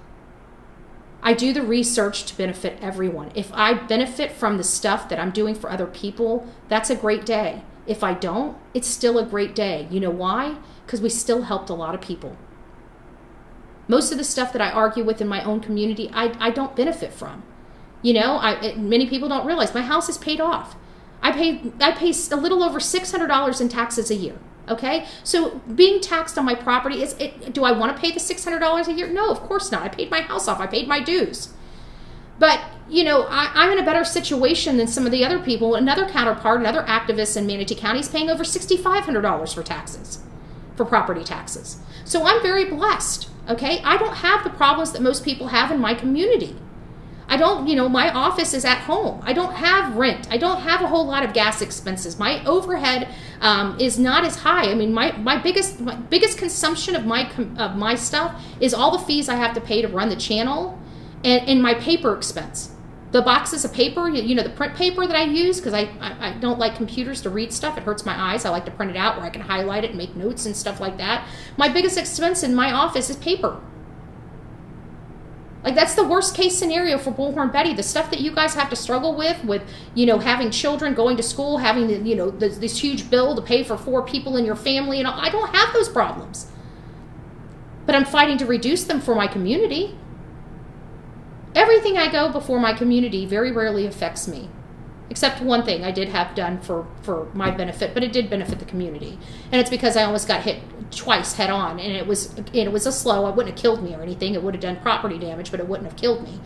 I do the research to benefit everyone. If I benefit from the stuff that I'm doing for other people, that's a great day. If I don't, it's still a great day. You know why? Because we still helped a lot of people. Most of the stuff that I argue with in my own community, I don't benefit from. Many people don't realize my house is paid off. I pay a little over $600 in taxes a year. Okay, so being taxed on my property do I want to pay the $600 a year? No, of course not. I paid my house off. I paid my dues. But, I'm in a better situation than some of the other people. Another counterpart, another activist in Manatee County is paying over $6,500 for taxes, for property taxes. So I'm very blessed, okay? I don't have the problems that most people have in my community. I don't, my office is at home. I don't have rent. I don't have a whole lot of gas expenses. My overhead is not as high. I mean, my biggest consumption of my stuff is all the fees I have to pay to run the channel and my paper expense. The boxes of paper, the print paper that I use, because I don't like computers to read stuff. It hurts my eyes. I like to print it out where I can highlight it and make notes and stuff like that. My biggest expense in my office is paper. Like, that's the worst case scenario for Bullhorn Betty. The stuff that you guys have to struggle with, you know, having children, going to school, having, you know, this huge bill to pay for 4 people in your family, and I don't have those problems. But I'm fighting to reduce them for my community. Everything I go before my community very rarely affects me. Except one thing I did have done for my benefit, but it did benefit the community. And it's because I almost got hit twice head on, and it was a slow. It wouldn't have killed me or anything. It would have done property damage, but it wouldn't have killed me.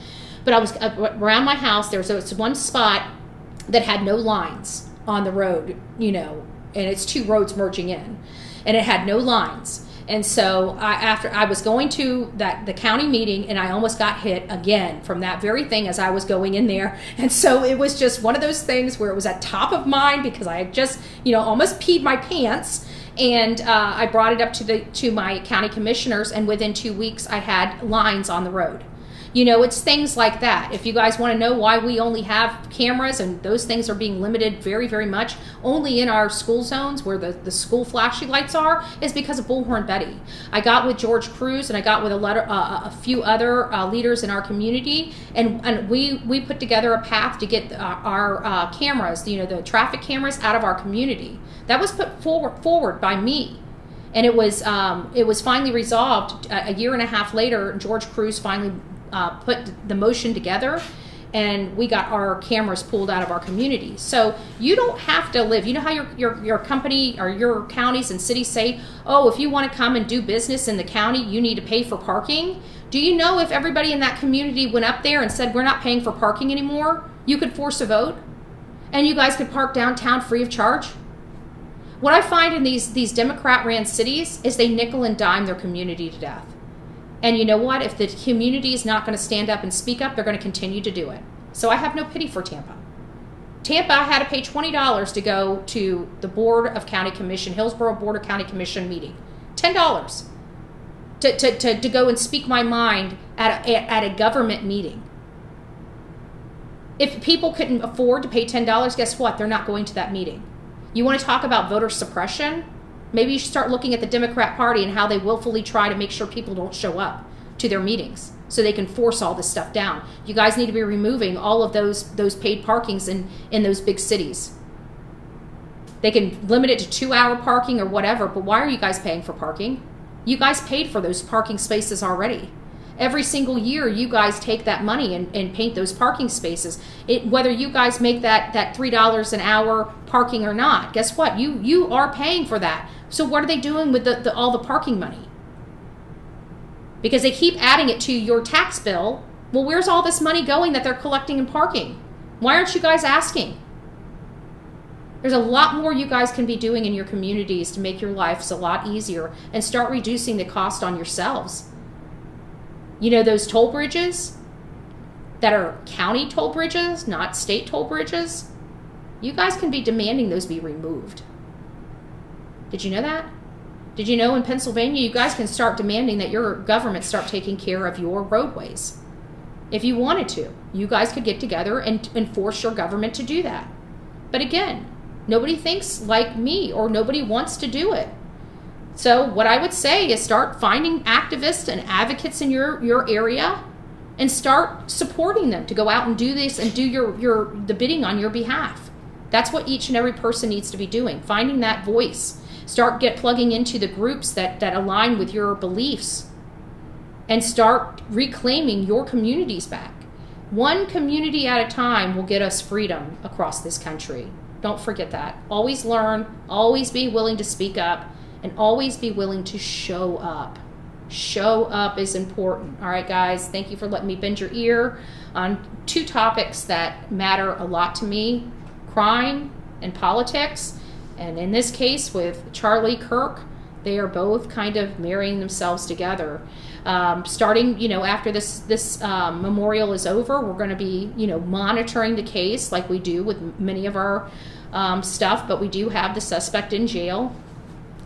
But I was around my house. There was one spot that had no lines on the road, you know, and it's 2 roads merging in, and it had no lines. And so after I was going to the county meeting, and I almost got hit again from that very thing as I was going in there. And so it was just one of those things where it was at top of mind because I had just, you know, almost peed my pants. And I brought it up to my county commissioners, and within 2 weeks I had lines on the road. You know, it's things like that. If you guys want to know why we only have cameras, and those things are being limited very, very much, only in our school zones where the school flashing lights are, is because of Bullhorn Betty. I got with George Cruz, and I got with a few other leaders in our community, and we put together a path to get our cameras, you know, the traffic cameras, out of our community. That was put forward by me. And it was finally resolved a year and a half later. George Cruz finally put the motion together, and we got our cameras pulled out of our community. So you don't have to live. You know how your company or your counties and cities say, oh, if you want to come and do business in the county, you need to pay for parking. Do you know if everybody in that community went up there and said, we're not paying for parking anymore, you could force a vote, and you guys could park downtown free of charge? What I find in these Democrat-ran cities is they nickel and dime their community to death. And you know what? If the community is not going to stand up and speak up, they're going to continue to do it. So I have no pity for Tampa. Tampa, I had to pay $20 to go to the Board of County Commission, Hillsborough Board of County Commission meeting. $10 to go and speak my mind at a government meeting. If people couldn't afford to pay $10, guess what? They're not going to that meeting. You want to talk about voter suppression? Maybe you should start looking at the Democrat Party and how they willfully try to make sure people don't show up to their meetings so they can force all this stuff down. You guys need to be removing all of those paid parkings in those big cities. They can limit it to 2-hour parking or whatever, but why are you guys paying for parking? You guys paid for those parking spaces already. Every single year, you guys take that money and paint those parking spaces. Whether you guys make that $3 an hour parking or not, guess what? You are paying for that. So what are they doing with all the parking money? Because they keep adding it to your tax bill. Well, where's all this money going that they're collecting in parking? Why aren't you guys asking? There's a lot more you guys can be doing in your communities to make your lives a lot easier and start reducing the cost on yourselves. You know, those toll bridges that are county toll bridges, not state toll bridges, you guys can be demanding those be removed. Did you know that? Did you know in Pennsylvania, you guys can start demanding that your government start taking care of your roadways? If you wanted to, you guys could get together and force your government to do that. But again, nobody thinks like me, or nobody wants to do it. So what I would say is start finding activists and advocates in your area and start supporting them to go out and do this and do the bidding on your behalf. That's what each and every person needs to be doing, finding that voice. Start plugging into the groups that align with your beliefs and start reclaiming your communities back. One community at a time will get us freedom across this country. Don't forget that. Always learn, always be willing to speak up, and always be willing to show up. Show up is important. All right, guys, thank you for letting me bend your ear on 2 topics that matter a lot to me, crime and politics. And in this case with Charlie Kirk, they are both kind of marrying themselves together. Starting, you know, after this memorial is over, we're going to be, you know, monitoring the case like we do with many of our stuff, but we do have the suspect in jail.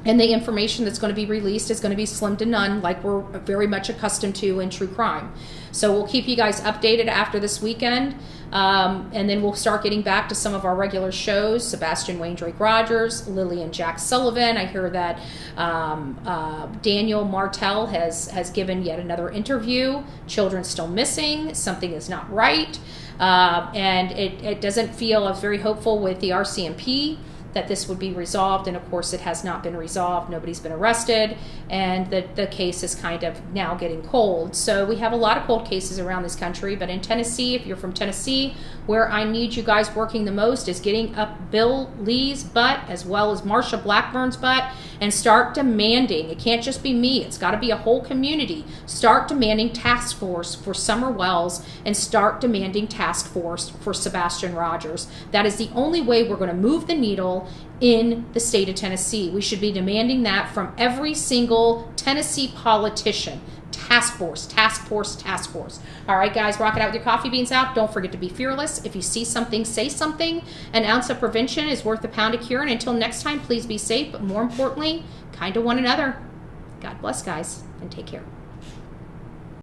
And the information that's going to be released is going to be slim to none, like we're very much accustomed to in true crime. So we'll keep you guys updated after this weekend. And then we'll start getting back to some of our regular shows. Sebastian Rogers, Lilly and Jack Sullivan. I hear that Daniel Martell has given yet another interview. Children still missing. Something is not right. And it doesn't feel, I was very hopeful with the RCMP that this would be resolved, and of course it has not been resolved. Nobody's been arrested, and the case is kind of now getting cold. So we have a lot of cold cases around this country, but in Tennessee, if you're from Tennessee, where I need you guys working the most is getting up Bill Lee's butt as well as Marsha Blackburn's butt and start demanding. It can't just be me, it's got to be a whole community. Start demanding task force for Summer Wells and start demanding task force for Sebastian Rogers. That is the only way we're going to move the needle in the state of Tennessee. We should be demanding that from every single Tennessee politician. Task force, task force, task force. All right, guys, rock it out with your coffee beans out. Don't forget to be fearless. If you see something, say something. An ounce of prevention is worth a pound of cure. And until next time, please be safe, but more importantly, kind to one another. God bless, guys, and take care.